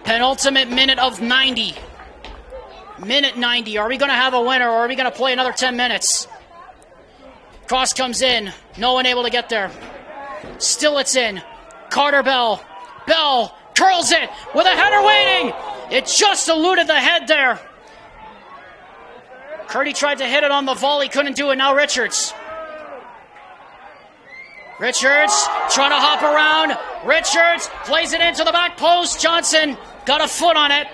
Penultimate minute of 90. Minute 90. Are we going to have a winner, or are we going to play another 10 minutes? Cross comes in. No one able to get there. Still it's in. Carter Bell. Bell curls it with a header waiting. It just eluded the head there. Curdy tried to hit it on the volley. Couldn't do it. Now Richards. Richards trying to hop around. Richards plays it into the back post. Johnson got a foot on it.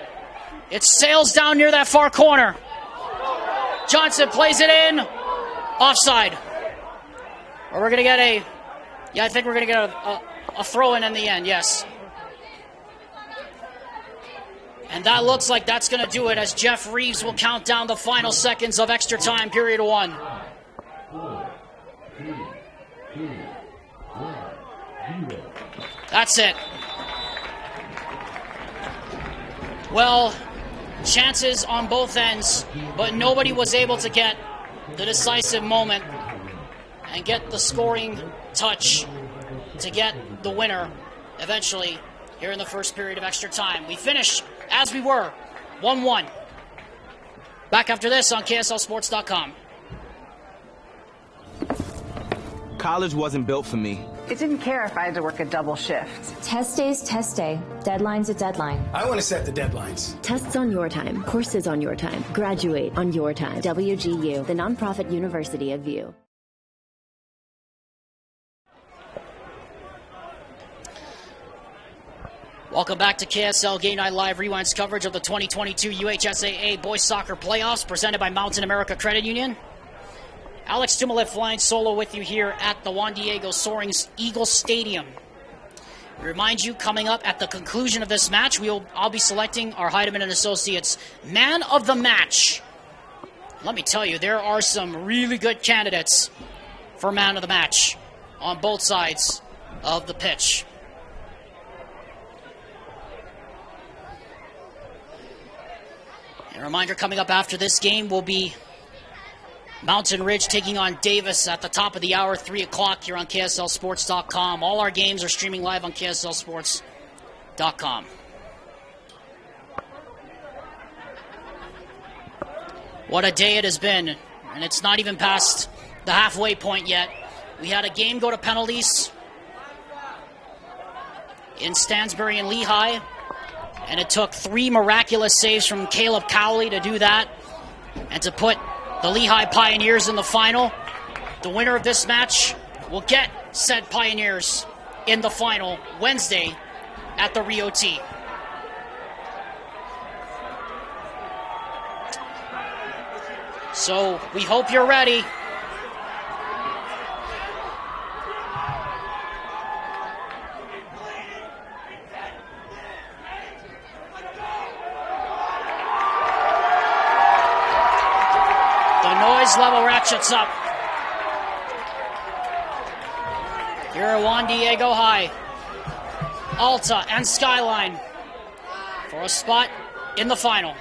It sails down near that far corner. Johnson plays it in. Offside. Or we're going to get a... Yeah, I think we're going to get a throw-in the end, yes. And that looks like that's going to do it as Jeff Reeves will count down the final seconds of extra time, period 1. 4, 3, 2, 1, 0. That's it. Well, chances on both ends, but nobody was able to get the decisive moment and get the scoring touch to get the winner eventually here in the first period of extra time. We finish as we were, 1-1. Back after this on KSLSports.com. College wasn't built for me. It didn't care if I had to work a double shift. Test day's test day. Deadline's a deadline. I want to set the deadlines. Tests on your time, courses on your time, graduate on your time. WGU, the nonprofit university of VU. Welcome back to KSL Game Night Live Rewinds coverage of the 2022 UHSAA Boys Soccer Playoffs presented by Mountain America Credit Union. Alex Tumalet flying solo with you here at the Juan Diego Soaring Eagle Stadium. We remind you, coming up at the conclusion of this match, I'll be selecting our Heidemann and Associates Man of the Match. Let me tell you, there are some really good candidates for Man of the Match on both sides of the pitch. A reminder, coming up after this game will be Mountain Ridge taking on Davis at the top of the hour, 3 o'clock here on KSLSports.com. All our games are streaming live on KSLSports.com. What a day it has been, and it's not even past the halfway point yet. We had a game go to penalties in Stansbury and Lehigh, and it took 3 miraculous saves from Caleb Cowley to do that and to put the Lehigh Pioneers in the final. The winner of this match will get said Pioneers in the final Wednesday at the Rio T. So we hope you're ready. Level ratchets up. Here at Juan Diego High, Alta and Skyline for a spot in the final.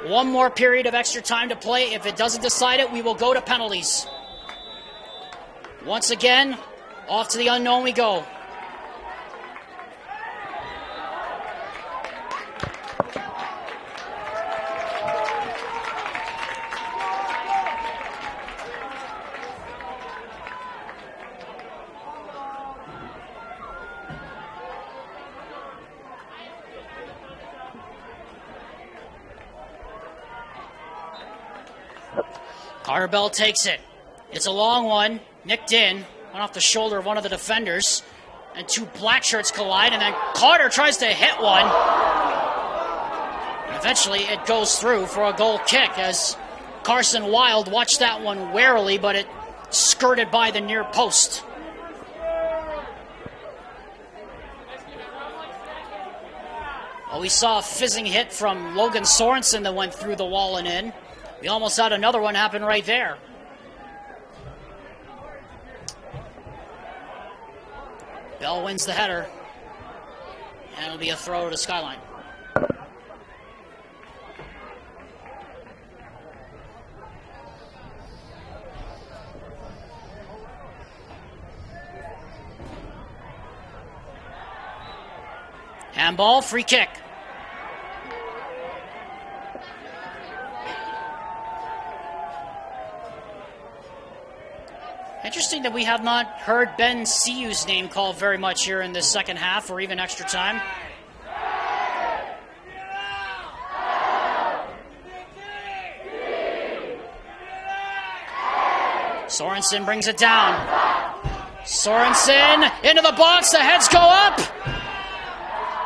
One more period of extra time to play. If it doesn't decide it, we will go to penalties. Once again, off to the unknown we go. Bell takes it. It's a long one, nicked in, went off the shoulder of one of the defenders, and 2 black shirts collide, and then Carter tries to hit one. And eventually it goes through for a goal kick as Carson Wild watched that one warily, but it skirted by the near post. Well, we saw a fizzing hit from Logan Sorensen that went through the wall and in. We almost had another one happen right there. Bell wins the header. And it'll be a throw to Skyline. Handball, free kick. Interesting that we have not heard Ben Siu's name called very much here in this second half or even extra time. Sorensen brings it down. Sorensen into the box, the heads go up.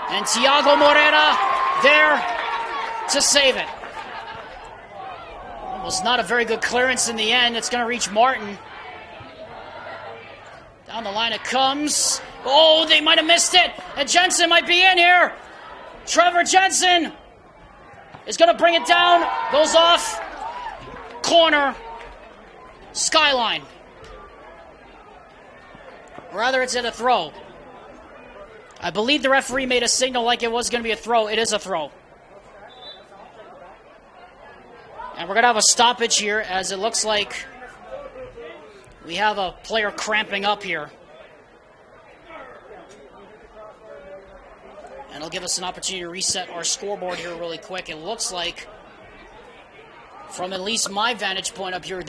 And Thiago Morera there to save it. It was not a very good clearance in the end. It's going to reach Martin. Down the line it comes. Oh, they might have missed it. And Jensen might be in here. Trevor Jensen is going to bring it down. Goes off. Corner. Skyline. Or rather, it's at a throw. I believe the referee made a signal like it was going to be a throw. It is a throw. And we're going to have a stoppage here as it looks like we have a player cramping up here. And it'll give us an opportunity to reset our scoreboard here really quick. It looks like, from at least my vantage point up here, it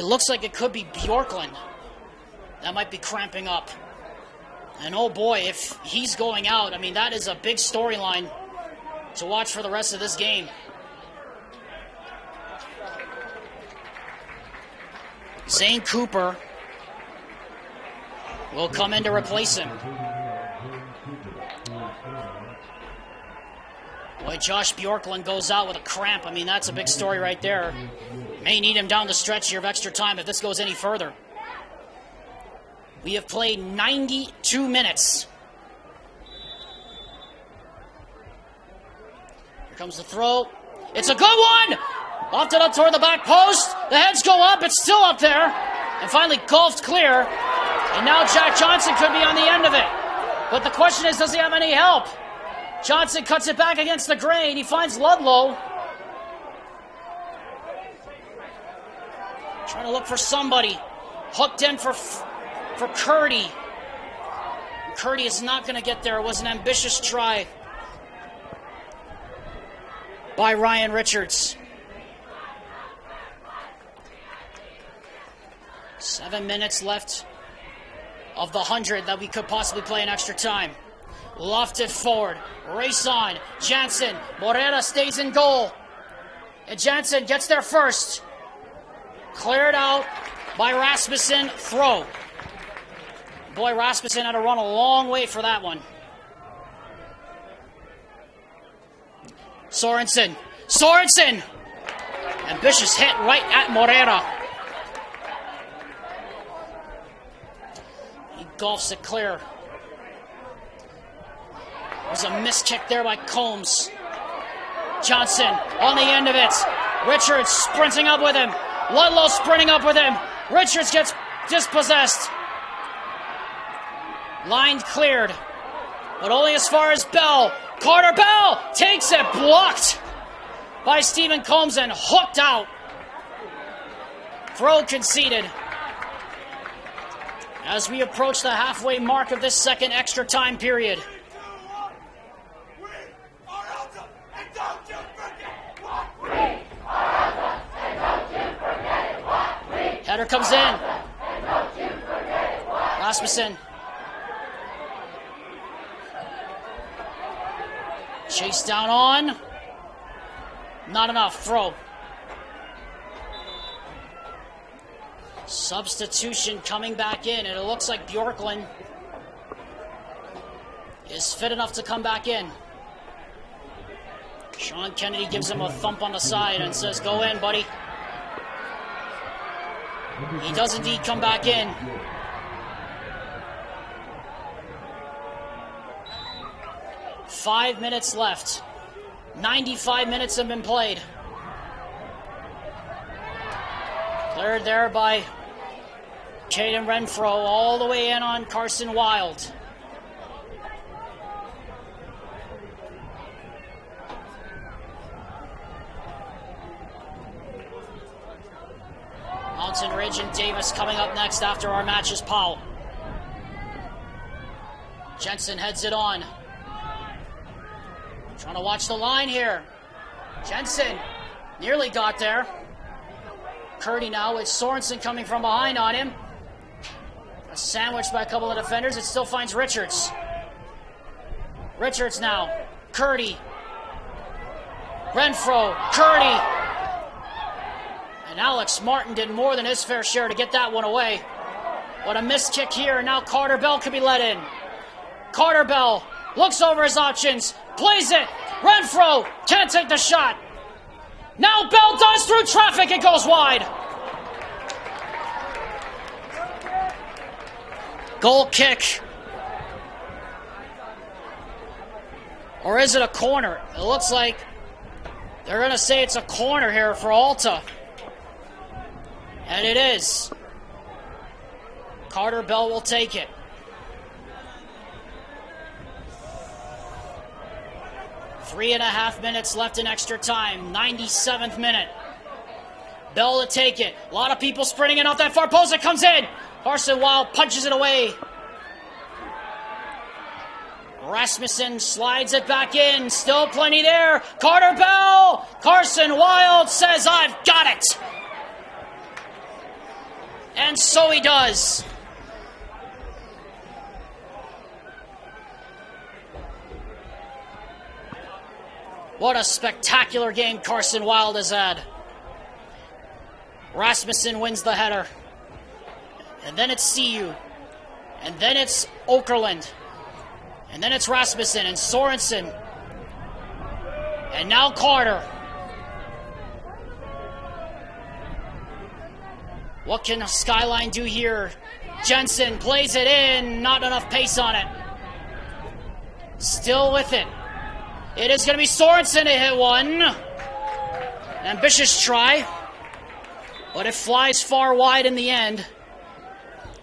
looks like it could be Bjorklund that might be cramping up. And oh boy, if he's going out, I mean, that is a big storyline to watch for the rest of this game. Zane Cooper will come in to replace him. Boy, Josh Bjorklund goes out with a cramp. I mean, that's a big story right there. May need him down the stretch here of extra time if this goes any further. We have played 92 minutes. Here comes the throw. It's a good one! Lofted up toward the back post. The heads go up. It's still up there. And finally golfed clear. And now Jack Johnson could be on the end of it. But the question is, does he have any help? Johnson cuts it back against the grain. He finds Ludlow. Trying to look for somebody. Hooked in for Curdy. Curdy is not going to get there. It was an ambitious try by Ryan Richards. 7 minutes left of the 100 that we could possibly play in extra time. Lofted forward. Race on. Jansen. Morera stays in goal. And Jansen gets there first. Cleared out by Rasmussen. Throw. Boy, Rasmussen had to run a long way for that one. Sorensen. Sorensen! Ambitious hit right at Morera. He golfs it clear. There's a missed kick there by Combs. Johnson on the end of it. Richards sprinting up with him. Ludlow sprinting up with him. Richards gets dispossessed. Line cleared, but only as far as Bell. Carter Bell takes it, blocked by Stephen Combs and hooked out. Throw conceded. As we approach the halfway mark of this second extra time period. Header comes in. Rasmussen. Chase down on. Not enough. Throw. Substitution coming back in, and it looks like Bjorklund is fit enough to come back in. Sean Kennedy gives him a thump on the side and says, "Go in, buddy." He does indeed come back in. Five minutes left. 95 minutes have been played. Cleared there by Caden Renfro all the way in on Carson Wild. Mountain Ridge and Davis coming up next after our matches. Powell. Jensen heads it on. Trying to watch the line here. Jensen nearly got there. Curdy now with Sorensen coming from behind on him. Sandwiched by a couple of defenders. It still finds Richards. Richards now. Curdy. Renfro. Curdy. And Alex Martin did more than his fair share to get that one away. What a missed kick here. Now Carter Bell could be let in. Carter Bell looks over his options. Plays it. Renfro can't take the shot. Now Bell does through traffic. It goes wide. Goal kick. Or is it a corner? It looks like they're going to say it's a corner here for Alta. And it is. Carter Bell will take it. Three and a half minutes left in extra time. 97th minute. Bell to take it. A lot of people sprinting in off that far post. It comes in. Carson Wild punches it away. Rasmussen slides it back in. Still plenty there. Carter Bell. Carson Wild says, "I've got it." And so he does. What a spectacular game Carson Wild has had. Rasmussen wins the header. And then it's CU. And then it's Okerlund. And then it's Rasmussen and Sorensen. And now Carter. What can Skyline do here? Jensen plays it in. Not enough pace on it. Still with it. It is going to be Sorensen to hit one. Ambitious try. But it flies far wide in the end.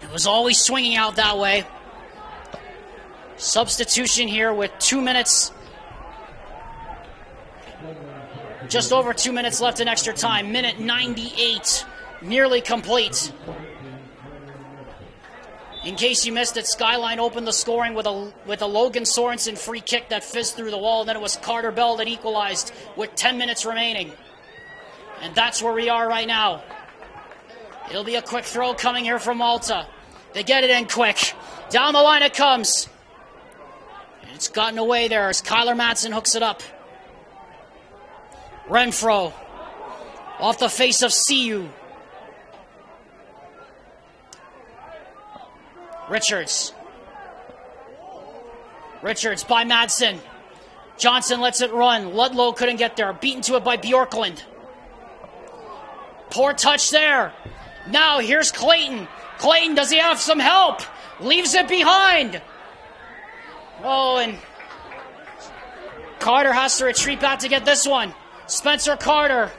It was always swinging out that way. Substitution here with 2 minutes. Just over 2 minutes left in extra time. Minute 98. Nearly complete. In case you missed it, Skyline opened the scoring with a Logan Sorensen free kick that fizzed through the wall. And then it was Carter Bell that equalized with 10 minutes remaining. And that's where we are right now. It'll be a quick throw coming here from Alta. They get it in quick. Down the line it comes. It's gotten away there as Kyler Madsen hooks it up. Renfro off the face of CU. Richards by Madsen. Johnson lets it run. Ludlow couldn't get there. Beaten to it by Bjorklund. Poor touch there. Now here's Clayton. Clayton, does he have some help? Leaves it behind. Oh, and Carter has to retreat back to get this one. Spencer Carter.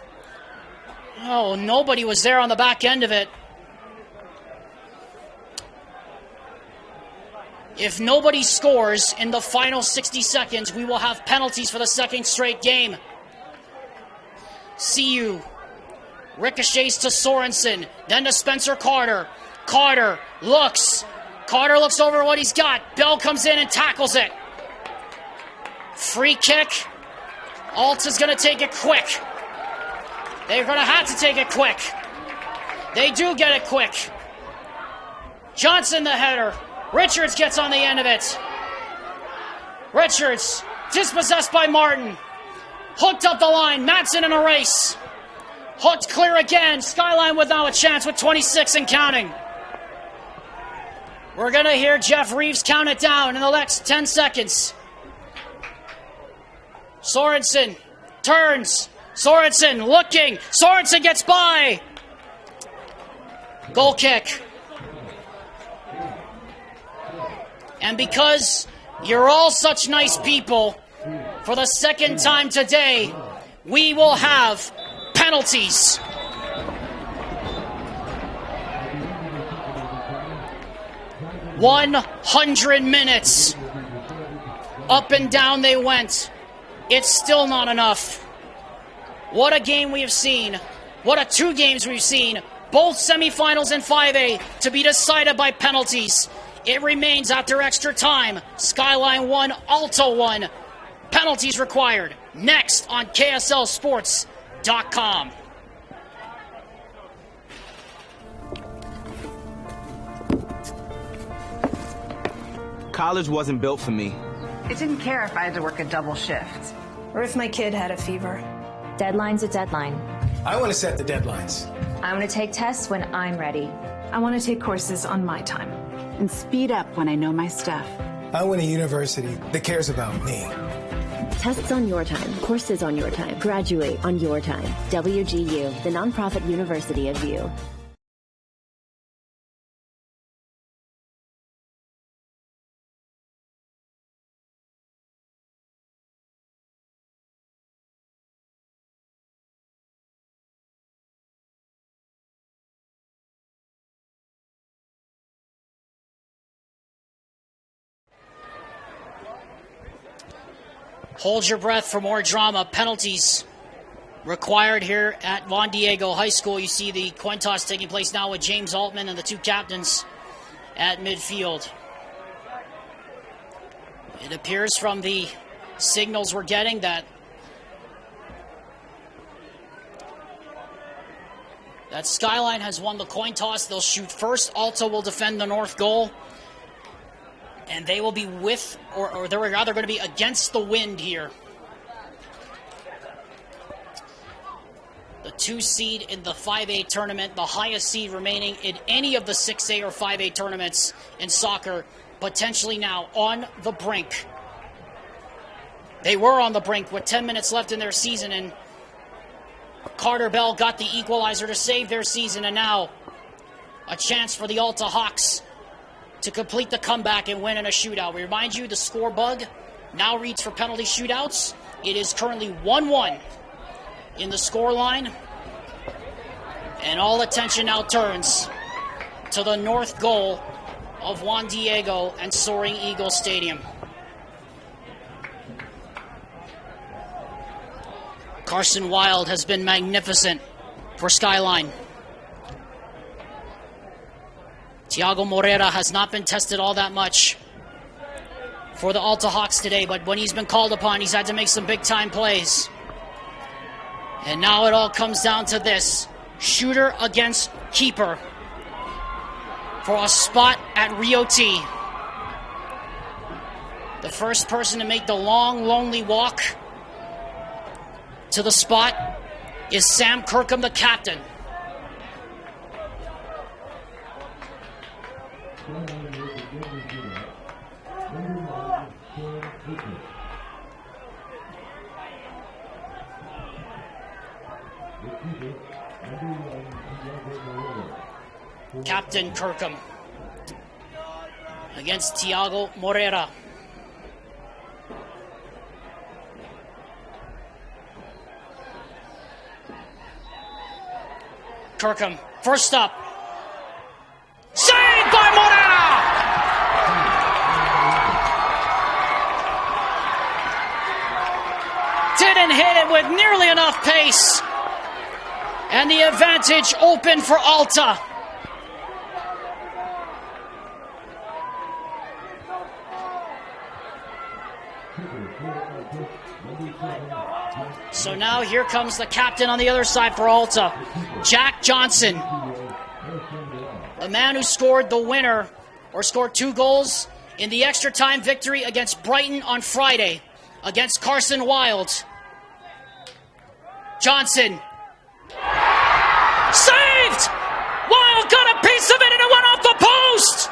Oh, nobody was there on the back end of it. If nobody scores in the final 60 seconds, we will have penalties for the second straight game. CU ricochets to Sorensen, then to Spencer Carter. Carter looks over what he's got. Bell comes in and tackles it. Free kick. Alta's going to take it quick. They're going to have to take it quick. They do get it quick. Johnson the header. Richards gets on the end of it. Richards dispossessed by Martin. Hooked up the line. Madsen in a race. Hooked clear again. Skyline without a chance with 26 and counting. We're going to hear Jeff Reeves count it down in the next 10 seconds. Sorensen turns. Sorensen looking. Sorensen gets by. Goal kick. And because you're all such nice people, for the second time today, we will have penalties. "100 minutes. Up and down they went. It's still not enough. What a game we have seen. What a 2 games we've seen. Both semifinals and 5A to be decided by penalties. It remains after extra time. Skyline 1, Alta 1. Penalties required. Next on KSLSports.com. College wasn't built for me. I didn't care if I had to work a double shift. Or if my kid had a fever. Deadline's a deadline. I want to set the deadlines. I want to take tests when I'm ready. I want to take courses on my time. And speed up when I know my stuff. I want a university that cares about me. Tests on your time, courses on your time, graduate on your time. WGU, the nonprofit university of you. Hold your breath for more drama. Penalties required here at Juan Diego High School. You see the coin toss taking place now with James Altman and the 2 captains at midfield. It appears from the signals we're getting that Skyline has won the coin toss. They'll shoot first. Alta will defend the north goal. And they will be with, or they're rather going to be against the wind here. The 2 seed in the 5A tournament, the highest seed remaining in any of the 6A or 5A tournaments in soccer, potentially now on the brink. They were on the brink with 10 minutes left in their season, and Carter Bell got the equalizer to save their season, and now a chance for the Alta Hawks to complete the comeback and win in a shootout. We remind you, the score bug now reads for penalty shootouts. It is currently 1-1 in the score line, and all attention now turns to the north goal of Juan Diego and Soaring Eagle Stadium. Carson Wild has been magnificent for Skyline. Tiago Morera has not been tested all that much for the Alta Hawks today, but when he's been called upon, he's had to make some big-time plays. And now it all comes down to this. Shooter against keeper for a spot at Rio T. The first person to make the long, lonely walk to the spot is Sam Kirkham, the captain. Captain Kirkham against Tiago Morera. Kirkham, first up. Saved by Morera! Didn't hit it with nearly enough pace. And the advantage open for Alta. So now here comes the captain on the other side for Alta, Jack Johnson. The man who scored the winner, or scored 2 goals in the extra time victory against Brighton on Friday, against Carson Wild. Johnson. Saved! Wild got a piece of it and it went off the post!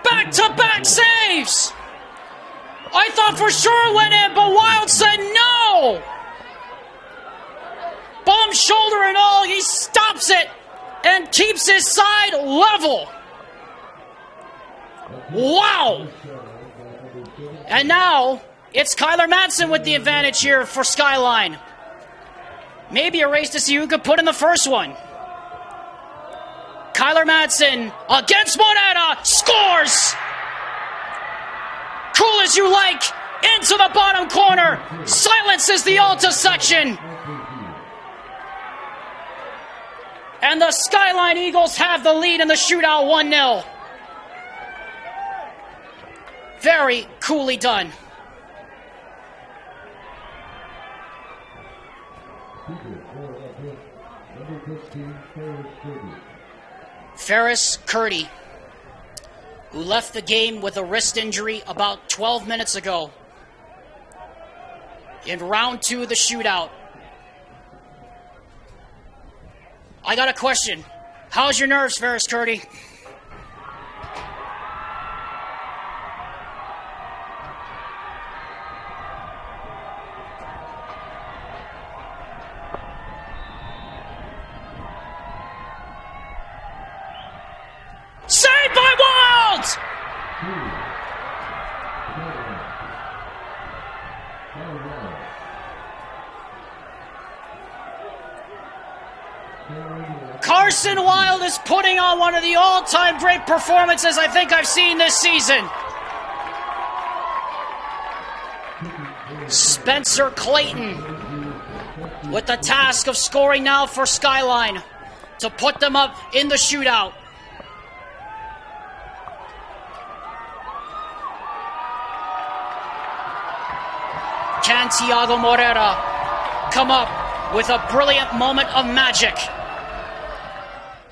Back-to-back saves! I thought for sure it went in, but Wild said no! Bum, shoulder, and all, he stops it and keeps his side level. Wow! And now, it's Kyler Madsen with the advantage here for Skyline. Maybe a race to see who could put in the first one. Kyler Madsen against Morera, scores! Cool as you like, into the bottom corner, silences the Alta section. And the Skyline Eagles have the lead in the shootout 1-0. Very coolly done. Ferris Curdy, who left the game with a wrist injury about 12 minutes ago in round 2 of the shootout. I got a question. How's your nerves, Ferris Curdy? Saved by Wild! Carson Wild is putting on one of the all-time great performances I think I've seen this season. Spencer Clayton with the task of scoring now for Skyline to put them up in the shootout. Can Tiago Morera come up with a brilliant moment of magic?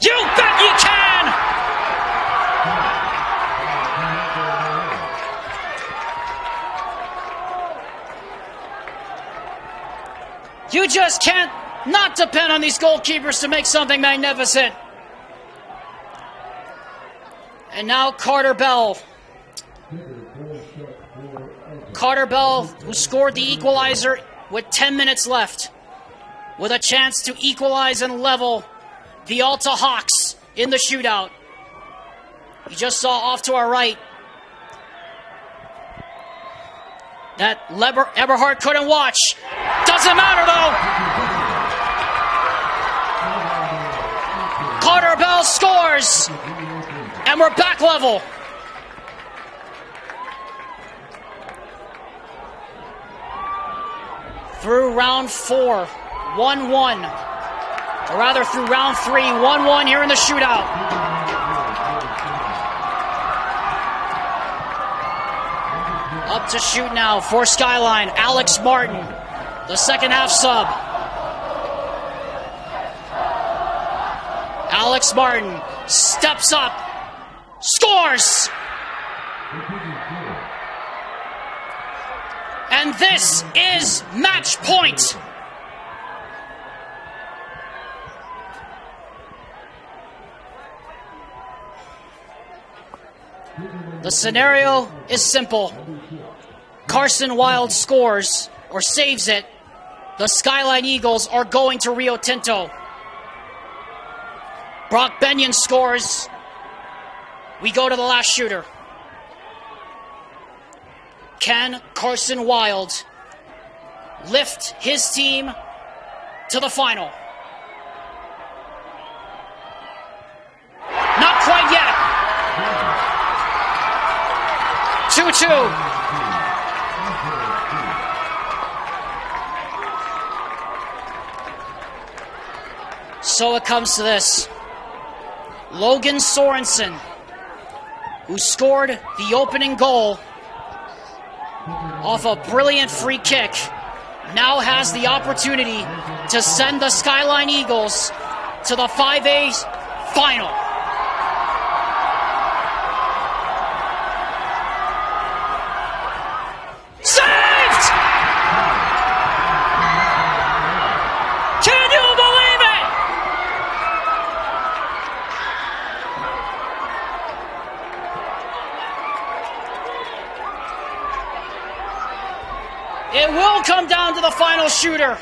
You bet you can! You just can't not depend on these goalkeepers to make something magnificent. And now Carter Bell. Carter Bell, who scored the equalizer with 10 minutes left, with a chance to equalize and level the Alta Hawks in the shootout. You just saw off to our right that Eberhardt couldn't watch. Doesn't matter though. Carter Bell scores, and we're back level. Through round 4, 1-1. Or rather, through round 3, 1-1 here in the shootout. Up to shoot now for Skyline, Alex Martin, the second half sub. Alex Martin steps up, scores! And this is match point. The scenario is simple. Carson Wild scores or saves it. The Skyline Eagles are going to Rio Tinto. Brock Benyon scores. We go to the last shooter. Can Carson Wild lift his team to the final? Not quite yet. 2-2. So it comes to this. Logan Sorensen, who scored the opening goal off a brilliant free kick, now has the opportunity to send the Skyline Eagles to the 5A final. Saved! Can you believe it? It will come down to the final shooter.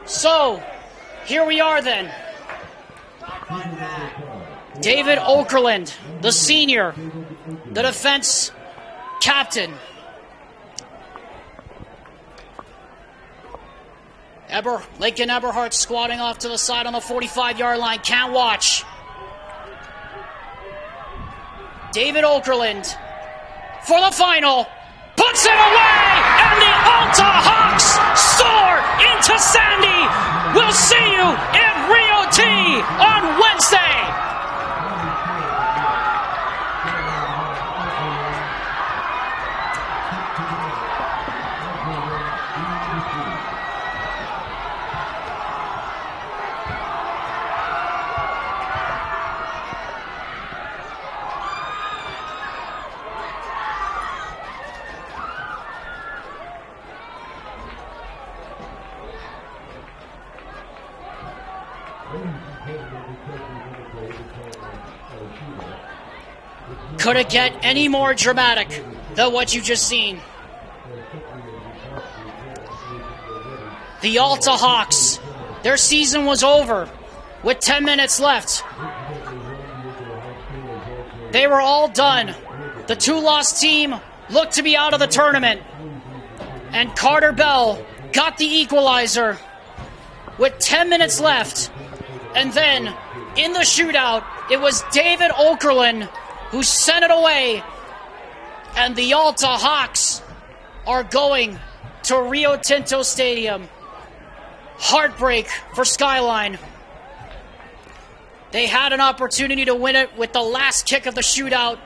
So, here we are then. David Okerlund, the senior, the defense captain. Lincoln Eberhardt squatting off to the side on the 45-yard line. Can't watch. David Okerlund for the final. Puts it away, and the Alta Hawks soar into Sandy. We'll see you in Rio T on Wednesday. Could it get any more dramatic than what you just seen? The Alta Hawks, their season was over with 10 minutes left. They were all done. The two-loss team looked to be out of the tournament. And Carter Bell got the equalizer with 10 minutes left. And then, in the shootout, it was David Okerlund who sent it away, and the Alta Hawks are going to Rio Tinto Stadium. Heartbreak for Skyline. They had an opportunity to win it with the last kick of the shootout,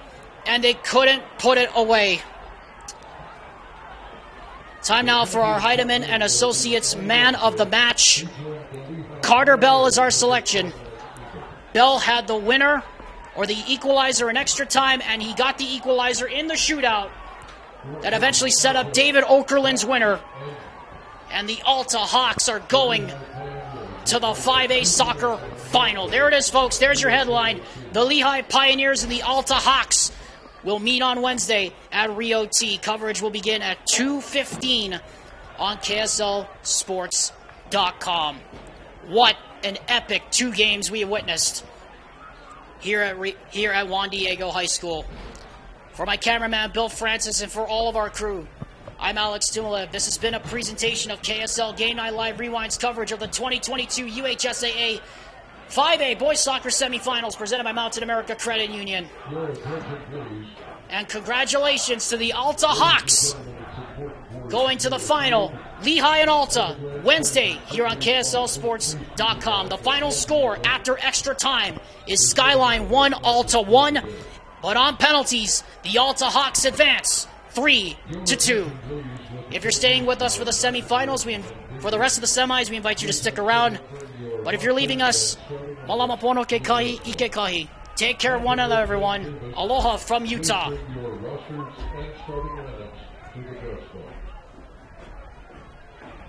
and they couldn't put it away. Time now for our Heidemann and Associates Man of the Match. Carter Bell is our selection. Bell had the winner or the equalizer in extra time, and he got the equalizer in the shootout that eventually set up David Okerlund's winner. and the Alta Hawks are going to the 5A soccer final. There it is, folks. There's your headline. The Lehigh Pioneers and the Alta Hawks will meet on Wednesday at Rio T. Coverage will begin at 2:15 on KSLSports.com. What an epic 2 games we have witnessed here at Juan Diego High School. For my cameraman, Bill Francis, and for all of our crew, I'm Alex Tumilev. This has been a presentation of KSL Game Night Live Rewind's coverage of the 2022 UHSAA 5A Boys Soccer Semifinals presented by Mountain America Credit Union. And congratulations to the Alta Hawks going to the final. Lehigh and Alta, Wednesday here on KSLSports.com. The final score after extra time is Skyline 1, Alta 1. But on penalties, the Alta Hawks advance 3-2. If you're staying with us for the semifinals, for the rest of the semis, we invite you to stick around. But if you're leaving us, malama pono ke kahi, ike kahi. Take care of one another, everyone. Aloha from Utah. Your rosters and starting lineups to the dust bowl.